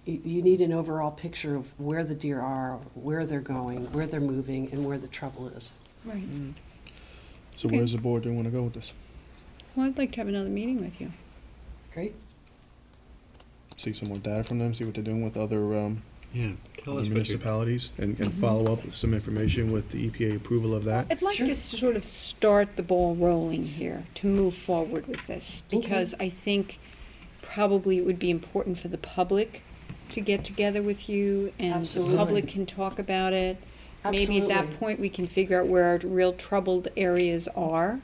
you need an overall picture of where the deer are, where they're going, where they're moving, and where the trouble is. Right. So Okay. where's the board, do want to go with this? Well, I'd like to have another meeting with you. Great. See some more data from them, see what they're doing with other Yeah, tell other us what you're, municipalities, and follow up with some information with the EPA approval of that. I'd like Sure. to sort of start the ball rolling here to move forward with this, Okay. because I think probably it would be important for the public to get together with you, and Absolutely. the public can talk about it. Maybe at that Absolutely. point, we can figure out where our real troubled areas are.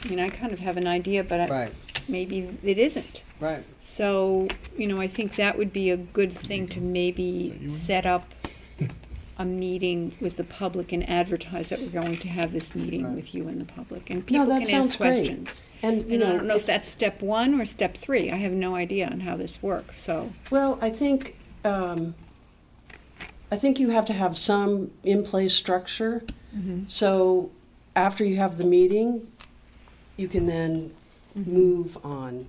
I mean, I kind of have an idea, but right, maybe it isn't. right. So, I think that would be a good thing to maybe set up a meeting with the public and advertise that we're going to have this meeting Right. with you and the public. And No, people that can sounds ask great. questions. And, And I don't know if it's- that's step 1 or step 3. I have no idea on how this works, so. Well, I think you have to have some in-place structure. So after you have the meeting, you can then move on.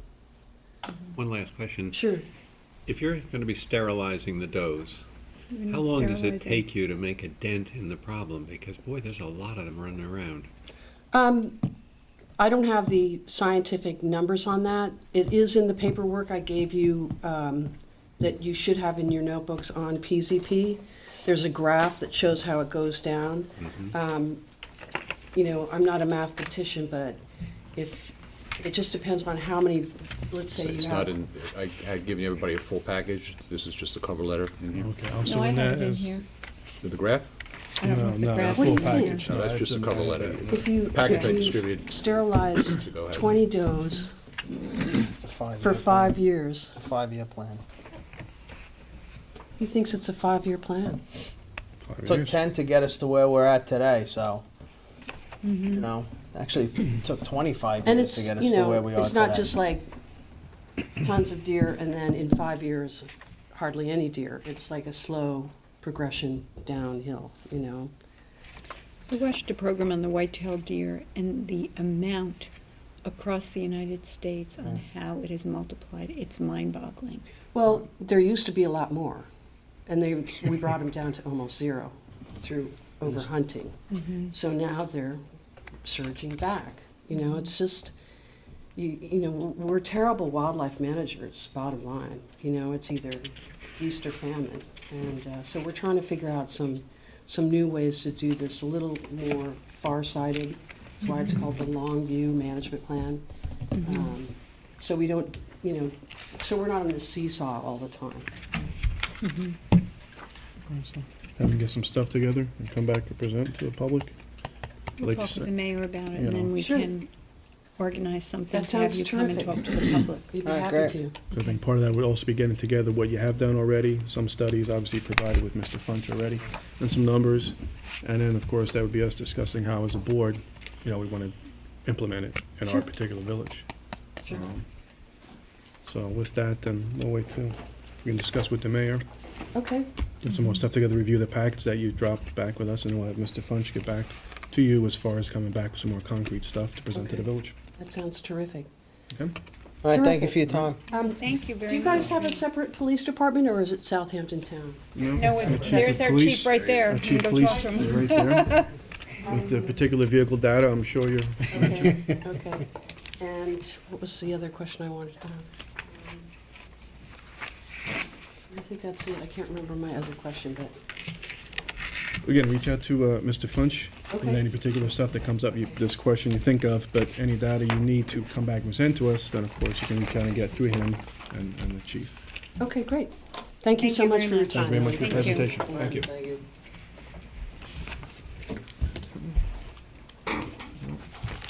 one last question. Sure. If you're going to be sterilizing the does, how long does it take you to make a dent in the problem? Because, boy, there's a lot of them running around. I don't have the scientific numbers on that. It is in the paperwork I gave you that you should have in your notebooks on PZP. There's a graph that shows how it goes down. I'm not a mathematician, but it just depends on how many, let's say you It's have. not in, I had given everybody a full package. This is just a cover letter in here. Okay, No, also I in have that it in is. here. With the graph? I don't know if the No, graph What is do you in think? here. No, that's just a cover letter. If you, Package I if you distributed. sterilize So go ahead. 20 does A 5-year for plan. 5 years, A 5-year plan. he thinks it's a 5-year plan. 5 Took years. 10 to get us to where we're at today, so, actually it took 25 And years it's, to get us to where we are it's today. not just like tons of deer and then in 5 years, hardly any deer. It's like a slow progression downhill. I watched a program on the white-tailed deer, and the amount across the United States on how it has multiplied. It's mind-boggling. Well, there used to be a lot more, and we brought them down to almost zero through overhunting. So now they're surging back. You know, it's just, you know, we're terrible wildlife managers, bottom line. You know, it's either feast or famine. And so we're trying to figure out some new ways to do this a little more far-sighted. That's why it's called the long view management plan. So we don't, you know, so we're not on the seesaw all the time. Have them get some stuff together and come back and present to the public. We'll Like talk to with say- the mayor about it, you and then know. we Sure. can organize something That to have sounds you come and terrific. talk to the public. We'd be All right, happy great. to. So I think part of that would also be getting together what you have done already, some studies obviously provided with Mr. Funch already, and some numbers. And then, of course, that would be us discussing how, as a board, you know, we want to implement it in Sure. our particular village. Sure. So with that, then we'll wait till, we can discuss with the mayor, Okay, get some more stuff together, review the package that you dropped back with us, and we'll have Mr. Funch get back to you as far as coming back with some more concrete stuff to present to the Okay. village. that sounds terrific. Okay? All right, thank you Terrific. for your time. Thank you very much. Do you guys have a separate police department, or is it Southampton Town? No, Our chief there's of our police- chief right there. Our You chief can go police talk to him. is right there. With the particular vehicle data, I'm sure you're, Okay, okay. And what was the other question I wanted to ask? I think that's it. I can't remember my other question, but, again, reach out to Mr. Funch with Okay. any particular stuff that comes up, this question you think of, but any data you need to come back and present to us, then of course you can kind of get through him and the chief. okay, great. Thank you Thank so you much very for your much. time. Thank you very much for your Thank you. presentation. Thank you.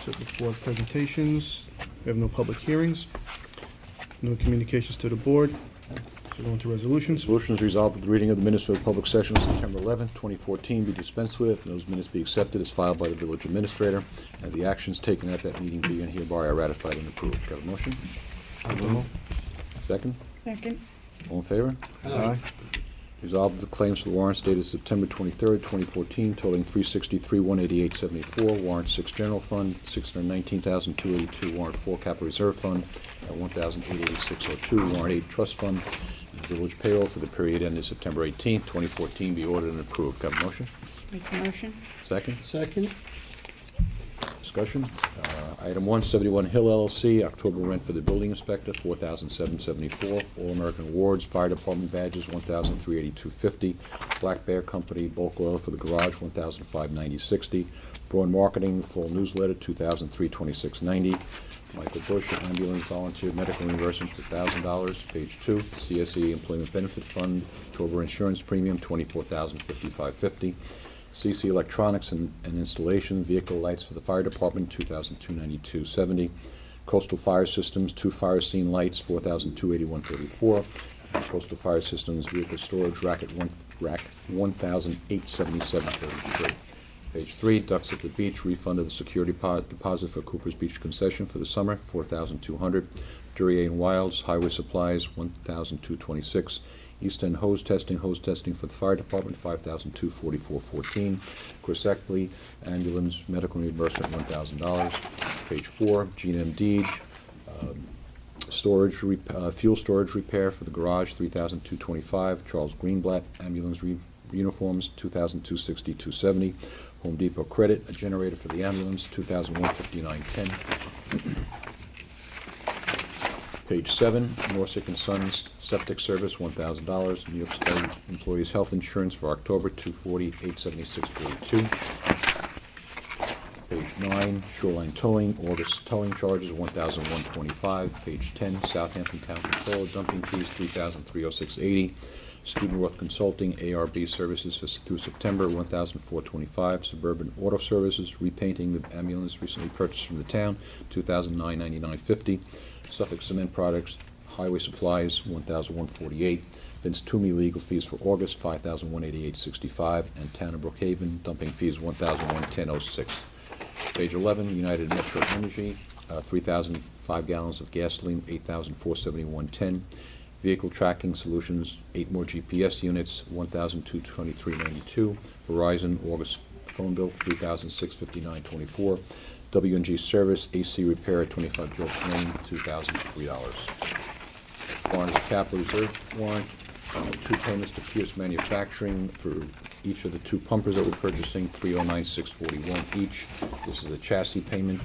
So before presentations, we have no public hearings, no communications to the board. So go into resolutions. Resolutions resolved that the reading of the minutes for the public session of September 11th, 2014 be dispensed with, and those minutes be accepted as filed by the village administrator, and the actions taken at that meeting be and hereby are ratified and approved. Got a motion? Second? Second. All in favor? Aye. Resolved that the claims for the warrants dated September 23rd, 2014 totaling $363,188.74, warrant 6 general fund, $619,282 warrant 4 capital reserve fund, and $1,886.02 warrant 8 trust fund, and village payroll for the period ended September 18th, 2014 be ordered and approved. Got a motion? Make the motion. Second? Second? Discussion. Item 171 Hill LLC, October rent for the building inspector, $4,774. All-American Awards, Fire Department badges, $1,382.50. Black Bear Company, bulk oil for the garage, $1,590.60. Braun Marketing, full newsletter, $2,326.90. Michael Bush, ambulance volunteer medical reimbursement, $1,000. Page 2, CSE Employment Benefit Fund, October insurance premium, $24,055.50. CC Electronics and Installation, vehicle lights for the fire department, $2,292.70. Coastal Fire Systems, 2 fire scene lights, $4,281.34. And Coastal Fire Systems vehicle storage rack, $1,877.33. Page 3, Ducks at the Beach, refund of the security deposit for Cooper's Beach concession for the summer, $4,200. Duryea and Wilds, highway supplies, $1,226. East End hose testing for the fire department, $5,244.14. Corseckley ambulance medical reimbursement, $1,000. Page 4, G&M Deed, fuel storage repair for the garage, $3,225. Charles Greenblatt ambulance uniforms, $2,260.270. Home Depot credit, a generator for the ambulance, $2,159.10. Page 7, Norsec and Sons Septic Service, $1,000. New York State Employees Health Insurance for October, $240,876.42. Page 9, Shoreline Towing, August towing charges, $1,125. Page 10, Southampton Town Control, dumping fees, $3,306.80. Student Worth Consulting, ARB Services through September, $1,425. Suburban Auto Services, repainting the ambulance recently purchased from the town, $2,999.50. Suffolk Cement Products, Highway Supplies, $1,148. Vince Toomey legal fees for August, $5,188.65. And Town of Brookhaven, dumping fees, $1,110.06. Page 11, United Metro Energy, 3,005 gallons of gasoline, $8,471.10. Vehicle Tracking Solutions, 8 more GPS units, $1,223.92. Verizon, August phone bill, $3,659.24. W&G Service, AC repair at 25 George Lane, $2,003. Warrant is a capital reserve warrant. 2 payments to Pierce Manufacturing for each of the 2 pumpers that we're purchasing, $309,641 each. This is a chassis payment.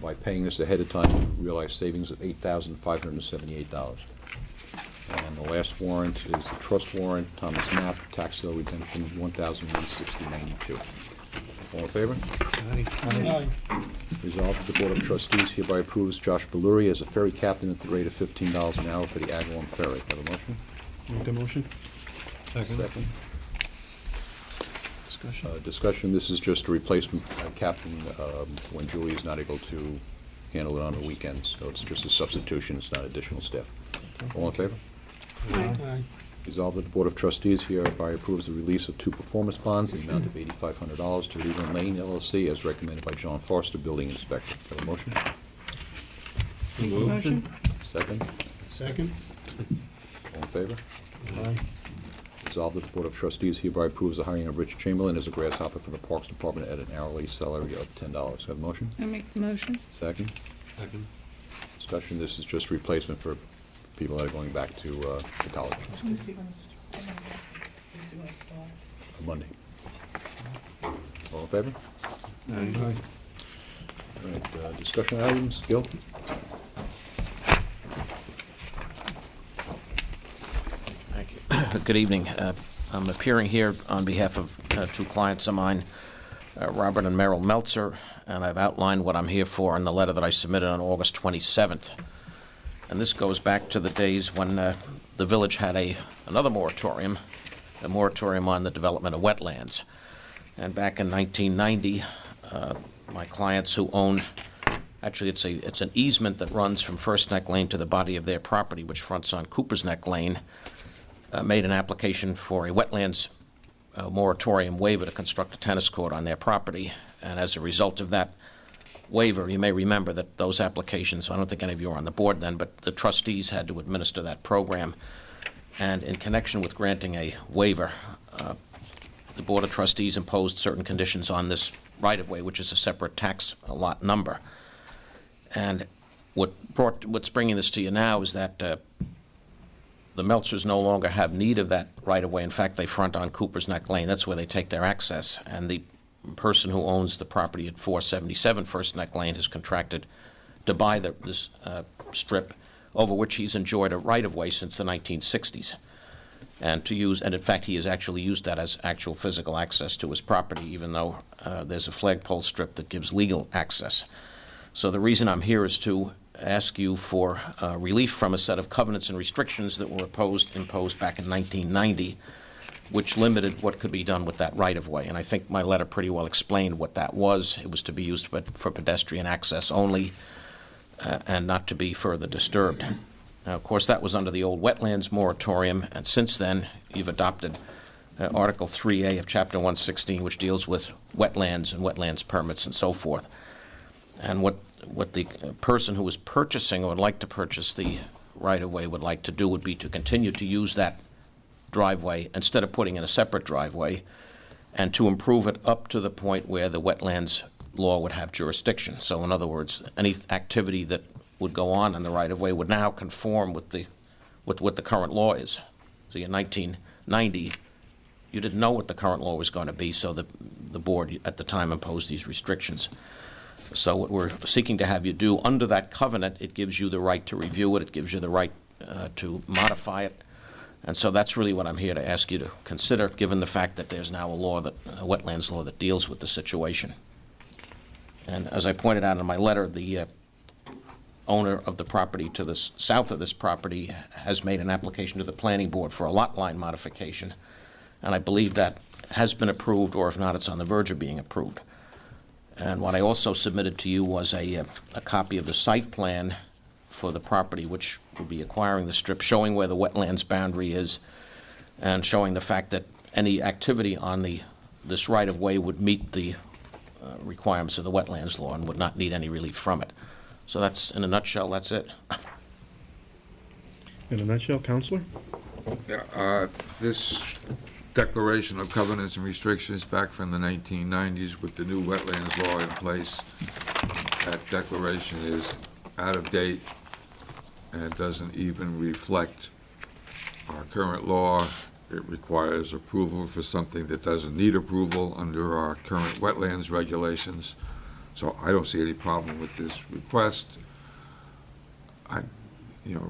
By paying this ahead of time, we realize savings of $8,578. And the last warrant is the trust warrant, Thomas Knapp, tax sale redemption, $1,160.92. All in favor? Aye. Resolved that the Board of Trustees hereby approves Josh Belluri as a ferry captain at the rate of $15 an hour for the Agawam Ferry. Have a motion? Make the motion. Second. Discussion. Discussion, this is just a replacement captain when Julie is not able to handle it on the weekends. So it's just a substitution, it's not additional staff. All in favor? Aye. Resolved that the Board of Trustees hereby approves the release of 2 performance bonds in the amount of $8,500 to Leland Lane LLC as recommended by John Forster, Building Inspector. Have a motion? Motion? Second. Second? All in favor? Aye. Resolved that the Board of Trustees hereby approves the hiring of Rich Chamberlain as a grasshopper for the Parks Department at an hourly salary of $10. Have a motion? I make the motion. Second. Second. Discussion, this is just replacement for people that are going back to college. On Monday. All in favor? Aye. All right, discussion items, Gil? Thank you. Good evening. I'm appearing here on behalf of 2 clients of mine, Robert and Merrill Meltzer, and I've outlined what I'm here for in the letter that I submitted on August 27th. And this goes back to the days when the village had another moratorium, a moratorium on the development of wetlands. And back in 1990, my clients who own, actually it's an easement that runs from First Neck Lane to the body of their property, which fronts on Cooper's Neck Lane, made an application for a wetlands moratorium waiver to construct a tennis court on their property. And as a result of that waiver, you may remember that those applications, I don't think any of you were on the board then, but the trustees had to administer that program. And in connection with granting a waiver, the Board of Trustees imposed certain conditions on this right-of-way, which is a separate tax lot number. And what's bringing this to you now is that the Meltzers no longer have need of that right-of-way. In fact, they front on Cooper's Neck Lane. That's where they take their access. And the person who owns the property at 477 First Neck Lane has contracted to buy this strip over which he's enjoyed a right-of-way since the 1960s. And in fact, he has actually used that as actual physical access to his property, even though there's a flagpole strip that gives legal access. So the reason I'm here is to ask you for relief from a set of covenants and restrictions that were imposed back in 1990, which limited what could be done with that right-of-way. And I think my letter pretty well explained what that was. It was to be used for pedestrian access only and not to be further disturbed. Now, of course, that was under the old wetlands moratorium, and since then you've adopted Article 3A of Chapter 116, which deals with wetlands and wetlands permits and so forth. And what the person who is purchasing or would like to purchase the right-of-way would like to do would be to continue to use that driveway instead of putting in a separate driveway, and to improve it up to the point where the wetlands law would have jurisdiction. So in other words, any activity that would go on the right-of-way would now conform with what the current law is. So in 1990, you didn't know what the current law was going to be, so the board at the time imposed these restrictions. So what we're seeking to have you do under that covenant, it gives you the right to review it, it gives you the right to modify it. And so that's really what I'm here to ask you to consider, given the fact that there's now a wetlands law that deals with the situation. And as I pointed out in my letter, the owner of the property to the south of this property has made an application to the planning board for a lot line modification. And I believe that has been approved, or if not, it's on the verge of being approved. And what I also submitted to you was a copy of the site plan for the property, which will be acquiring the strip, showing where the wetlands boundary is and showing the fact that any activity on this right-of-way would meet the requirements of the wetlands law and would not need any relief from it. So that's, in a nutshell, that's it. In a nutshell, Counselor? This declaration of covenants and restrictions back from the 1990s with the new wetlands law in place. That declaration is out of date and doesn't even reflect our current law. It requires approval for something that doesn't need approval under our current wetlands regulations. So I don't see any problem with this request.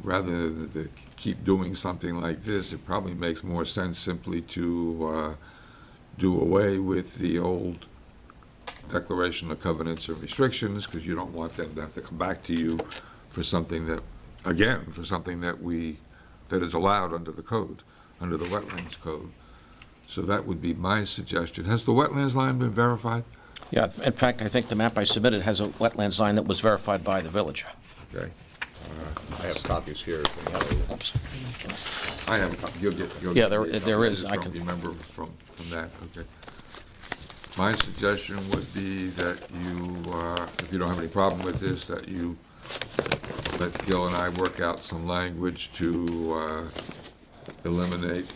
Rather than to keep doing something like this, it probably makes more sense simply to do away with the old declaration of covenants and restrictions, because you don't want them to have to come back to you for something that, again, for something that is allowed under the code, under the wetlands code. So that would be my suggestion. Has the wetlands line been verified? Yeah, in fact, I think the map I submitted has a wetlands line that was verified by the village. Okay. I have copies here. Oops. I have a copy. You'll get Yeah, me a copy. there is. I just don't remember from that. Okay. My suggestion would be that you, if you don't have any problem with this, that you let Gil and I work out some language to eliminate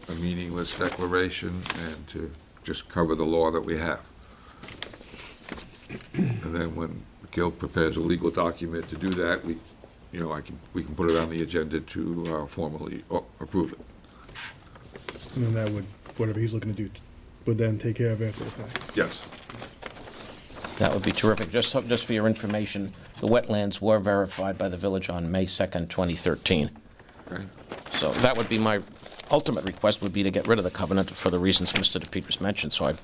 a meaningless declaration and to just cover the law that we have. And then when Gil prepares a legal document to do that, we can put it on the agenda to formally approve it. And then that would, whatever he's looking to do, would then take care of after the fact. Yes. That would be terrific. Just for your information, the wetlands were verified by the village on May 2nd, 2013. Okay. So that would be my ultimate request, would be to get rid of the covenant for the reasons Mr. DePietris mentioned. So I'd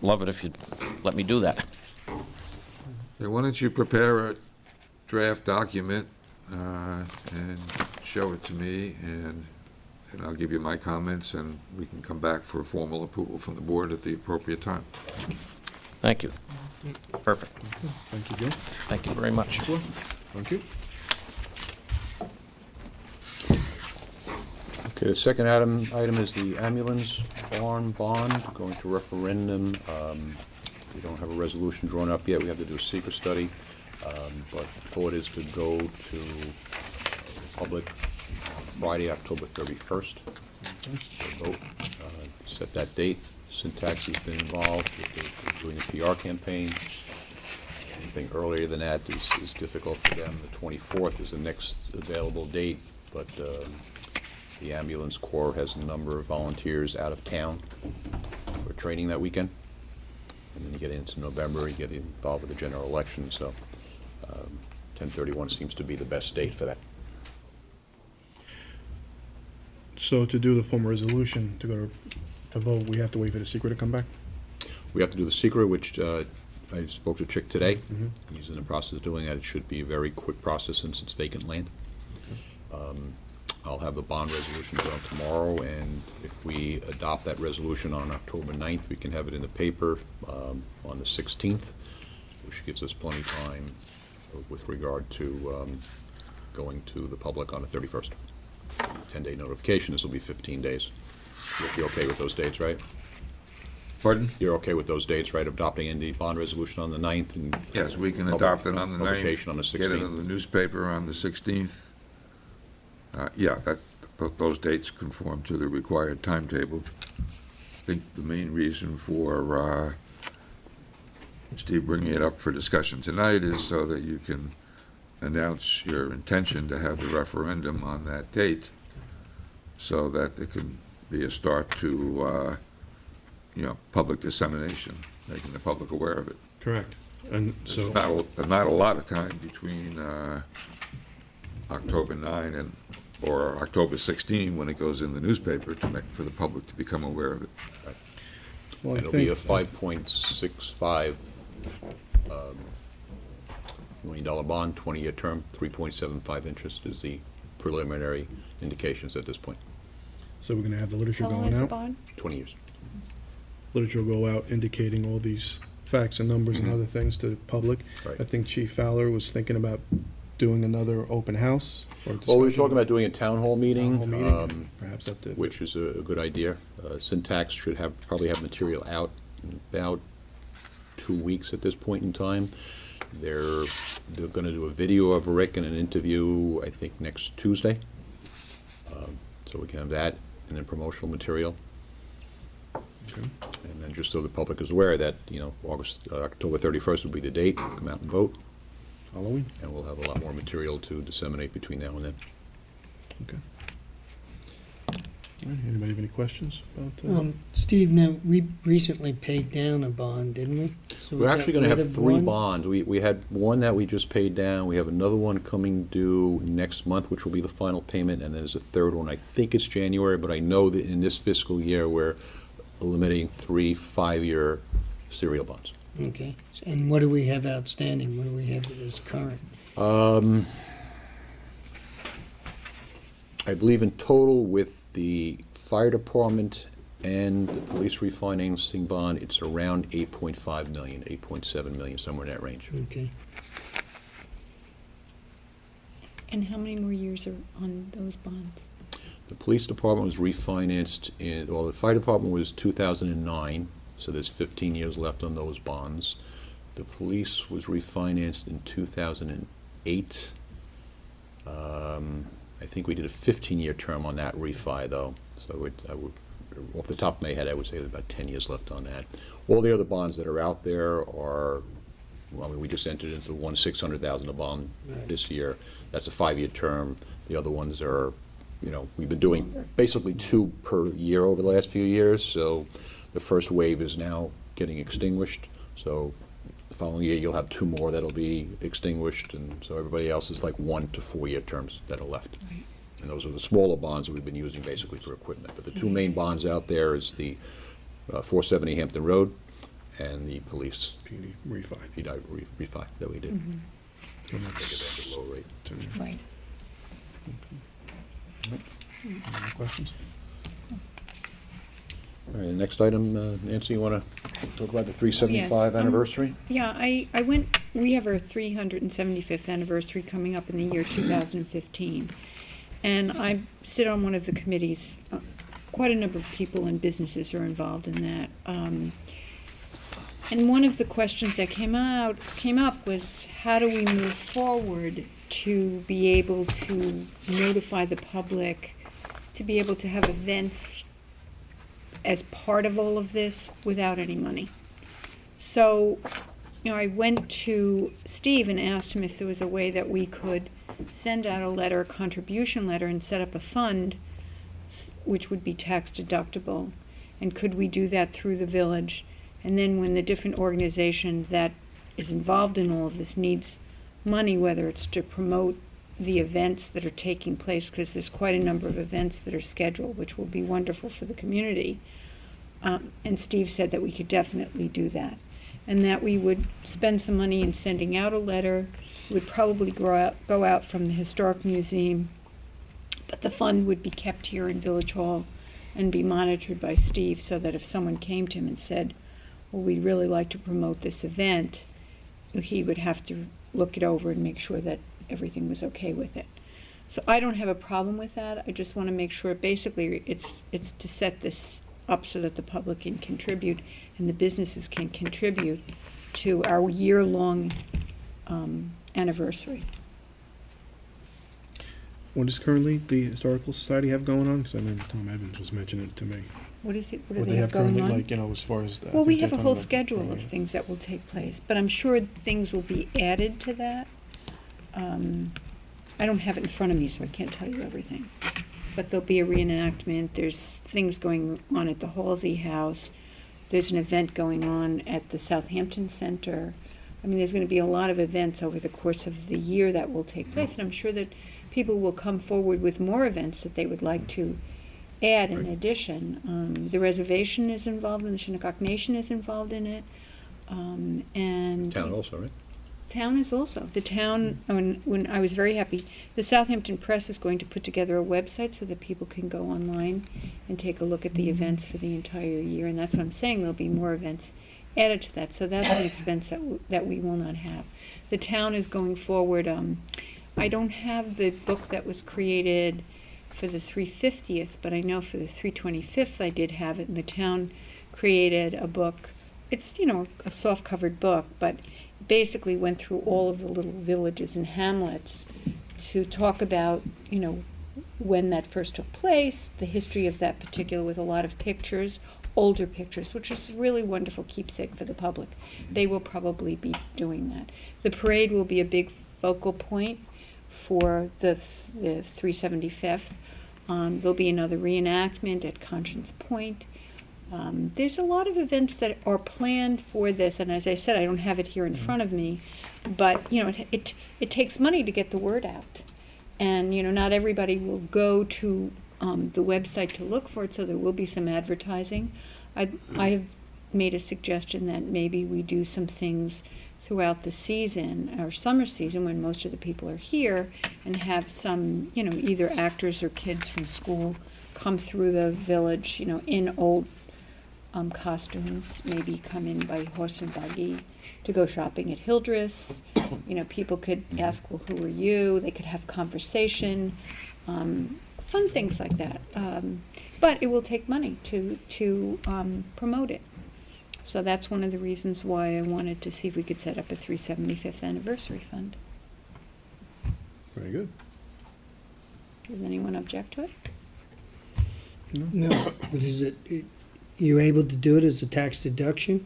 love it if you'd let me do that. Okay, why don't you prepare a draft document and show it to me, and I'll give you my comments, and we can come back for formal approval from the board at the appropriate time. Thank you. Perfect. Thank you, Gil. Thank you very much. Thank you. Okay, the second item is the ambulance barn bond, going to referendum. We don't have a resolution drawn up yet. We have to do a seeker study, but thought is to go to public Friday, October 31st. Vote, set that date. Syntax has been involved with doing a PR campaign. Anything earlier than that is difficult for them. The 24th is the next available date, but the ambulance corps has a number of volunteers out of town for training that weekend. And then you get into November, you get involved with the general election, so 10/31 seems to be the best date for that. So to do the formal resolution, to vote, we have to wait for the secret to come back? We have to do the secret, which I spoke to Chick today. Mhm. He's in the process of doing that. It should be a very quick process since it's vacant land. I'll have the bond resolution done tomorrow, and if we adopt that resolution on October 9th, we can have it in the paper on the 16th, which gives us plenty of time with regard to going to the public on the 31st. 10-day notification, this will be 15 days. You'll be okay with those dates, right? Pardon? You're okay with those dates, right? Adopting the bond resolution on the 9th? And Yes, we can adopt it on the 9th. Publication on the 16th. Get it in the newspaper on the 16th. Yeah, those dates conform to the required timetable. I think the main reason for Steve bringing it up for discussion tonight is so that you can announce your intention to have the referendum on that date, so that there can be a start to, public dissemination, making the public aware of it. Correct. And so, There's not a lot of time between October 9 or October 16, when it goes in the newspaper, for the public to become aware of it. well, I It'll be a think, $5.65 million bond, 20-year term, 3.75 interest is the preliminary indications at this point. so we're gonna have the literature How long going is the out. bond? 20 years. Literature will go out indicating all these facts and numbers and other things to the public. Right. I think Chief Fowler was thinking about doing another open house or Well, we were discussion. talking about doing a town hall meeting. Town hall meeting, perhaps at the. Which is a good idea. Syntax should probably have material out in about 2 weeks at this point in time. They're going to do a video of Rick and an interview, I think, next Tuesday. So we can have that, and then promotional material. Okay. And then just so the public is aware that, October 31st will be the date, come out and vote, Following? and we'll have a lot more material to disseminate between now and then. Okay. All right, anybody have any questions about? Steve, now, we recently paid down a bond, didn't we? So We're got actually gonna rid have of 3 one? bonds. We had one that we just paid down, we have another one coming due next month, which will be the final payment, and then there's a third one, I think it's January, but I know that in this fiscal year, we're eliminating 3 5-year serial bonds. Okay, and what do we have outstanding? What do we have that is current? I believe in total with the fire department and the police refinancing bond, it's around 8.5 million, 8.7 million, somewhere in that range. Okay, And how many more years are on those bonds? The police department was refinanced the fire department was 2009, so there's 15 years left on those bonds. The police was refinanced in 2008. I think we did a 15-year term on that refi, though. So off the top of my head, I would say there's about 10 years left on that. All the other bonds that are out there are, well, we just entered into one $600,000 bond Right. this year. That's a 5-year term. The other ones are, we've been doing basically 2 per year over the last few years. So the first wave is now getting extinguished. So the following year, you'll have 2 more that'll be extinguished, and so everybody else is like 1 to 4 year terms that are left. Right. And those are the smaller bonds that we've been using basically for equipment. But the 2 main bonds out there is the 470 Hampton Road and the police PD refi. PDI refi that we did. Mm-hmm. So that's- Take advantage of low rate. Right. Any questions? All right, the next item, Nancy, you want to talk about the 375 Yes, anniversary? Yeah, I went, we have our 375th anniversary coming up in the year 2015. And I sit on one of the committees. Quite a number of people and businesses are involved in that. And one of the questions that came up was, how do we move forward to be able to notify the public, to be able to have events as part of all of this without any money? So, I went to Steve and asked him if there was a way that we could send out a letter, a contribution letter, and set up a fund which would be tax deductible. And could we do that through the village? And then when the different organization that is involved in all of this needs money, whether it's to promote the events that are taking place, because there's quite a number of events that are scheduled, which will be wonderful for the community. And Steve said that we could definitely do that. And that we would spend some money in sending out a letter. It would probably go out from the Historic Museum, but the fund would be kept here in Village Hall and be monitored by Steve, so that if someone came to him and said, well, we'd really like to promote this event, he would have to look it over and make sure that everything was okay with it. So I don't have a problem with that. I just want to make sure, basically, it's to set this up so that the public can contribute and the businesses can contribute to our year-long anniversary. What does currently the Historical Society have going on? Because I remember Tom Evans was mentioning it to me. What is it? What do What they have going currently, on? like, as far as that. Well, we have a whole schedule of things that will take place, but I'm sure things will be added to that. I don't have it in front of me, so I can't tell you everything. But there'll be a reenactment, there's things going on at the Halsey House, there's an event going on at the Southampton Center. I mean, there's going to be a lot of events over the course of the year that will take place, and I'm sure that people will come forward with more events that they would like to add in addition. The reservation is involved, and the Shinnecock Nation is involved in it. And Town also, right? Town is also. The town, when I was very happy, the Southampton Press is going to put together a website so that people can go online and take a look at the events for the entire year. And that's what I'm saying, there'll be more events added to that. So that's an expense that we will not have. The town is going forward. I don't have the book that was created for the 350th, but I know for the 325th I did have it, and the town created a book. It's, a soft-covered book, but basically went through all of the little villages and hamlets to talk about, when that first took place, the history of that particular, with a lot of pictures, older pictures, which is a really wonderful keepsake for the public. They will probably be doing that. The parade will be a big focal point for the 375th. There'll be another reenactment at Conscience Point. There's a lot of events that are planned for this, and as I said, I don't have it here in front of me, but you know, it takes money to get the word out, and you know, not everybody will go to the website to look for it, so there will be some advertising. I have made a suggestion that maybe we do some things throughout the season, or summer season, when most of the people are here, and have some, you know, either actors or kids from school come through the village, you know, in old costumes, maybe come in by horse and buggy to go shopping at Hildress. You know, people could ask, well, who are you? They could have conversation, fun things like that. But it will take money to promote it. So that's one of the reasons why I wanted to see if we could set up a 375th anniversary fund. Very good. Does anyone object to it? No, but is it, you able to do it as a tax deduction?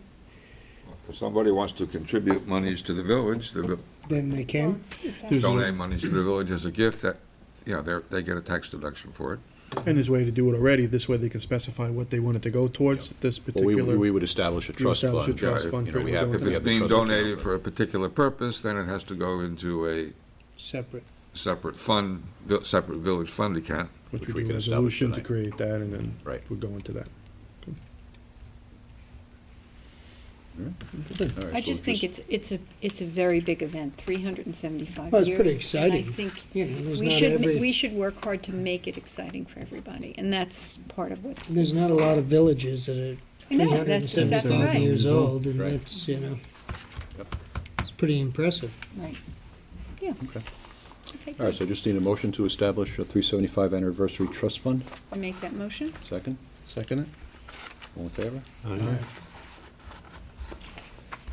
If somebody wants to contribute monies to the village, Then they can? There's donate monies to the village as a gift, that, you know, they get a tax deduction for it. And there's a way to do it already. This way they can specify what they want it to go towards this Well, particular. we would establish a trust establish a fund. trust Yeah, fund you for know, it we to have- go if into we If have it's the being trust account. donated for a particular purpose, then it has to go into a Separate. separate fund, separate village fund account. Which which we we do a can establish resolution to tonight. create that, and then Right. we'll go into that. All right, I so just think it's a very big event, 375 Well, it's years. pretty And I exciting. think You know, there's we not should, every, we should work hard to make it exciting for everybody, and that's part of what. there's not a lot of villages that are I know, that's exactly 375 right. years old, and Right. that's, you know, Yep. it's pretty impressive. Right, yeah. Okay. Okay, All right, good. so I just need a motion to establish a 375 anniversary trust fund. I make that motion? Second, Second it? all in favor? Aye.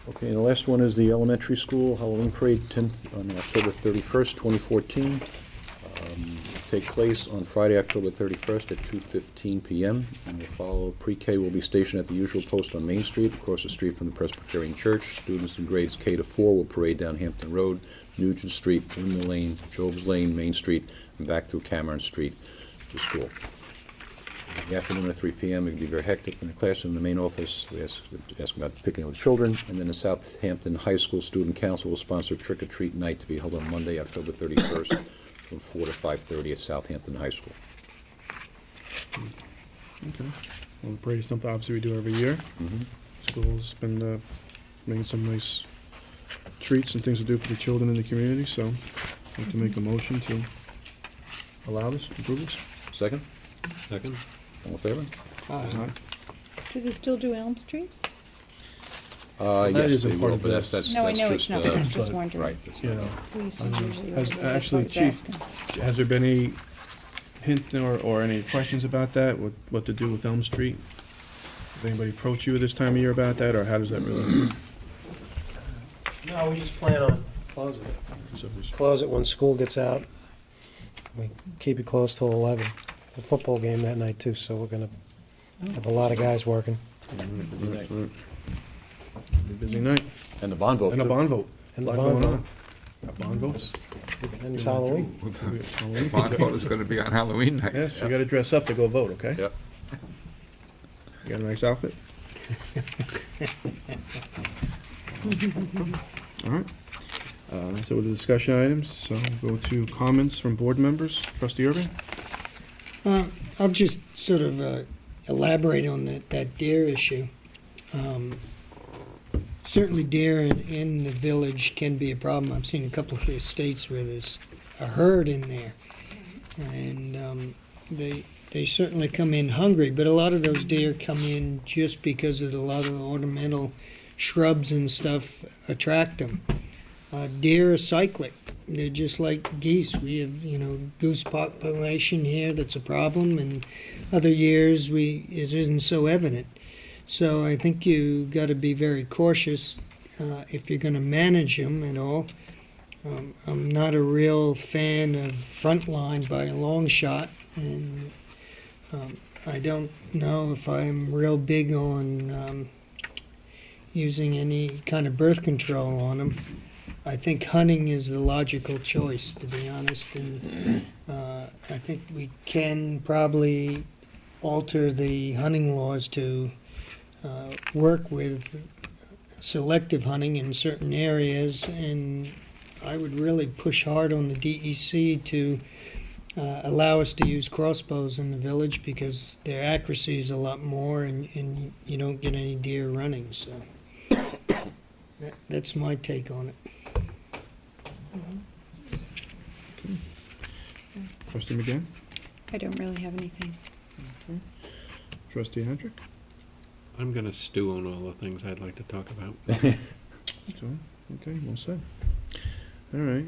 Okay, and the last one is the elementary school Halloween parade on October 31st, 2014. Take place on Friday, October 31st at 2:15 p.m. And will follow, pre-K will be stationed at the usual post on Main Street, across the street from the Presbyterian Church. Students in grades K to 4 will parade down Hampton Road, Nugent Street, Windmill Lane, Jobs Lane, Main Street, and back through Cameron Street to school. In the afternoon at 3 p.m., it can be very hectic in the classroom. In the main office, we ask about picking with children. And then the Southampton High School Student Council will sponsor Trick or Treat Night to be held on Monday, October 31st, from 4 to 5:30 at Southampton High School. Okay. Well, the parade is something obviously we do every year. School's been making some nice treats and things to do for the children in the community, so I'd like to make a motion to allow this, approve this. Second? Second? All in favor? Aye. Do they still do Elm Street? That Yes, isn't they part will, of but this. that's No, I just, know it's not, I'm just but- wondering. right. that's You not- know, Police I is mean, usually has- over there, that's actually, why I was Chief, asking. has there been any hint or any questions about that, what to do with Elm Street? Does anybody approach you this time of year about that, or how does that really? No, we just plan on closing it. So it's- Close it when school gets out. We keep it closed till 11. The football game that night too, so we're gonna have a lot of guys working. Busy night. And the bond vote, And a too. bond vote. And the Lot bond going vote. on. Got bond votes? And it's Halloween. The bond vote is going to be on Halloween night. Yes, you gotta dress up to go vote, okay? Yep. You got a nice outfit? All right. So with the discussion items, so we'll go to comments from board members. Trustee Irving? I'll just sort of elaborate on that deer issue. Certainly deer in the village can be a problem. I've seen a couple of estates where there's a herd in there. And they certainly come in hungry, but a lot of those deer come in just because of a lot of the ornamental shrubs and stuff attract them. Deer are cyclic. They're just like geese. We have, goose population here that's a problem, and other years it isn't so evident. So I think you got to be very cautious if you're going to manage them at all. I'm not a real fan of Frontline by a long shot, and I don't know if I'm real big on using any kind of birth control on them. I think hunting is the logical choice, to be honest, and I think we can probably alter the hunting laws to work with selective hunting in certain areas, and I would really push hard on the DEC to allow us to use crossbows in the village because their accuracy is a lot more, and you don't get any deer running. So that's my take on it. Trustee McGann? I don't really have anything. Trustee Hendrick? I'm going to stew on all the things I'd like to talk about. So, okay, well said. All right,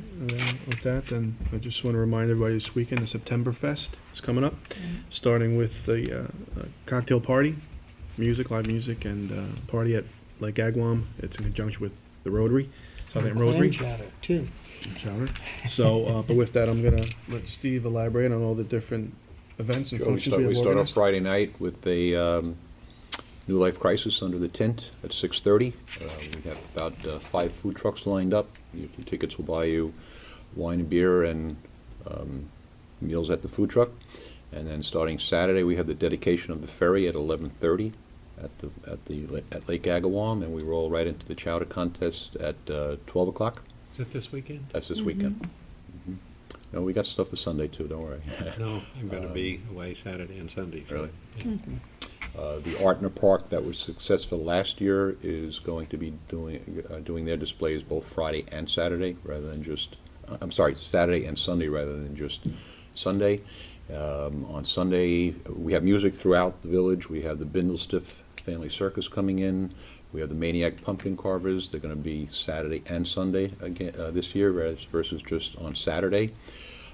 with that, then I just want to remind everybody this weekend, the September Fest is coming up, starting with the cocktail party, live music, and party at Lake Agawam. It's in conjunction with the Rotary, Southampton Rotary. Clam chowder, too. Chowder. So, but with that, I'm going to let Steve elaborate on all the different events and Sure, functions we we have start off organized. Friday night with a New Life Crisis under the tent at 6:30. We have about 5 food trucks lined up. Your tickets will buy you wine and beer and meals at the food truck. And then starting Saturday, we have the dedication of the ferry at 11:30 at Lake Agawam, and we roll right into the chowder contest at 12 o'clock. Is it this weekend? That's this weekend. No, we got stuff for Sunday too, don't worry. No, I'm going to be away Saturday and Sunday. So. Really? The Art in the Park that was successful last year is going to be doing their displays both Friday and Saturday rather than just, Saturday and Sunday rather than just Sunday. On Sunday, we have music throughout the village. We have the Bindlestiff Family Circus coming in. We have the Maniac Pumpkin Carvers. They're going to be Saturday and Sunday again this year versus just on Saturday.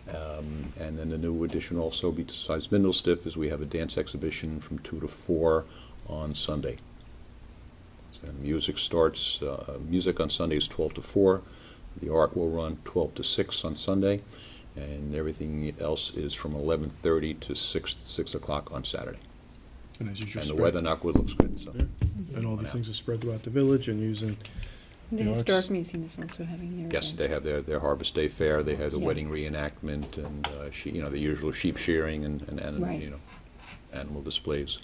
And then the new addition also, besides Bindlestiff, is we have a dance exhibition from 2 to 4 on Sunday. So music starts, music on Sunday is 12 to 4. The art will run 12 to 6 on Sunday. And everything else is from 11:30 to 6 o'clock on Saturday. And as you just And the spread- weather, knock wood, looks good. So. Yeah. And all these things are spread throughout the village and using The the arts. Historic Museum is also having their Yes, event. they have their Harvest Day Fair. They have the Yeah. wedding reenactment and the usual sheep shearing and Right. animal displays.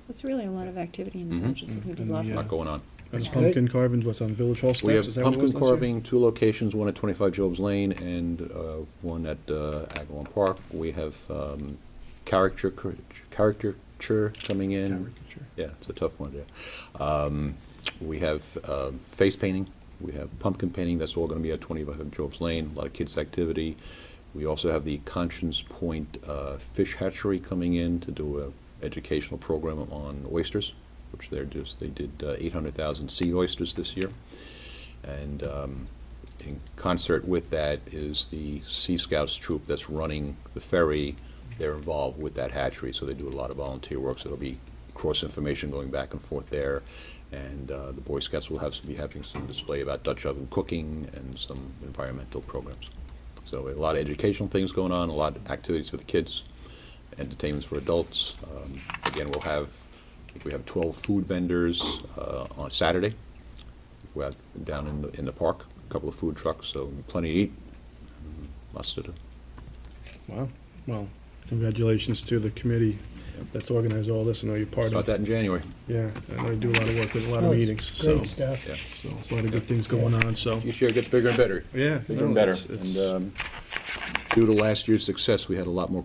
So it's really a lot of activity in the Mhm. village. It's going to be And a lot the, of A lot fun. going on. And That's the pumpkin carvings, what's on Village Hall steps? We have Is that what it was pumpkin last year? carving, 2 locations, one at 25 Jobs Lane and one at Agawam Park. We have caricature coming in. Caricature. Yeah, it's a tough one, yeah. We have face painting. We have pumpkin painting. That's all going to be at 25 Jobs Lane. A lot of kids' activity. We also have the Conscience Point Fish Hatchery coming in to do a educational program on oysters, which they did 800,000 sea oysters this year. And in concert with that is the Sea Scouts troop that's running the ferry. They're involved with that hatchery, so they do a lot of volunteer work. So there'll be cross information going back and forth there. And the Boy Scouts will be having some display about Dutch oven cooking and some environmental programs. So a lot of educational things going on, a lot of activities for the kids, entertainments for adults. Again, we have 12 food vendors on Saturday. We're out down in the park, a couple of food trucks, so plenty to eat, lots to do. Wow. Well, congratulations to the committee that's organized all this. I know you're part Start of. that in January. Yeah, I know you do a lot of work with a lot of Oh, it's meetings. So, Great stuff. Yeah. so there's a lot of good things going on. So, Each year it gets bigger and better. yeah, Bigger no, and better. it's- And due to last year's success, we had a lot more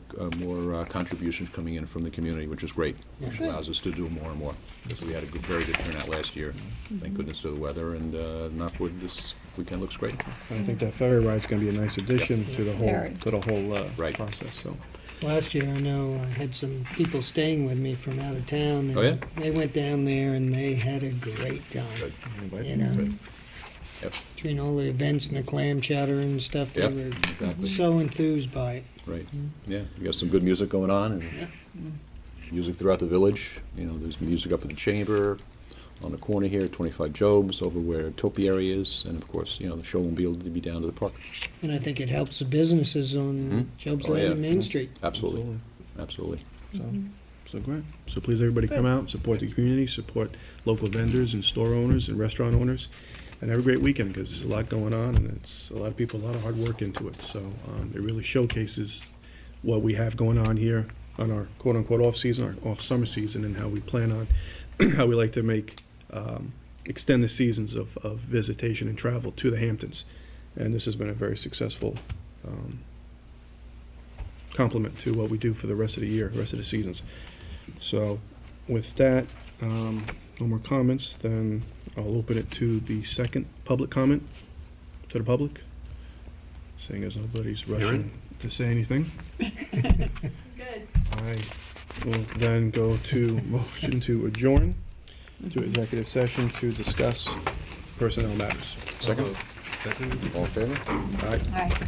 contributions coming in from the community, which is great, which allows us to do more and more. Because we had a very good turnout last year. Thank goodness to the weather, and knock wood, this weekend looks great. I think that ferry ride's going to be a nice addition to the Very. whole Right. process. So, Last year, I know I had some people staying with me from out of town. And Oh, yeah? They went down there and they had a great time. Good. You know, Good. Yep. between all the events and the clam chowder and stuff, they Yep, were exactly. so enthused by it. Right, yeah, we got some good music going on, and music throughout the village. There's music up at the chamber, on the corner here, 25 Jobs, over where Topiary is, and of course, the show won't be able to be down to the park. And I think it helps the businesses on Job's Oh, Lane yeah. and Main Street. Absolutely, absolutely. so So great. So please, everybody come out, support the community, support local vendors and store owners and restaurant owners, and have a great weekend, because there's a lot going on, and it's a lot of people, a lot of hard work into it. So it really showcases what we have going on here on our quote-unquote off-season, our off-summer season, and how we plan on, how we like to make, extend the seasons of visitation and travel to the Hamptons. And this has been a very successful complement to what we do for the rest of the year, rest of the seasons. So with that, no more comments, then I'll open it to the second public comment to the public. Seeing as nobody's rushing Aaron? to say anything. Good. I will then go to motion to adjourn to executive session to discuss personnel matters. Second? Second? All in favor? Aye. All right.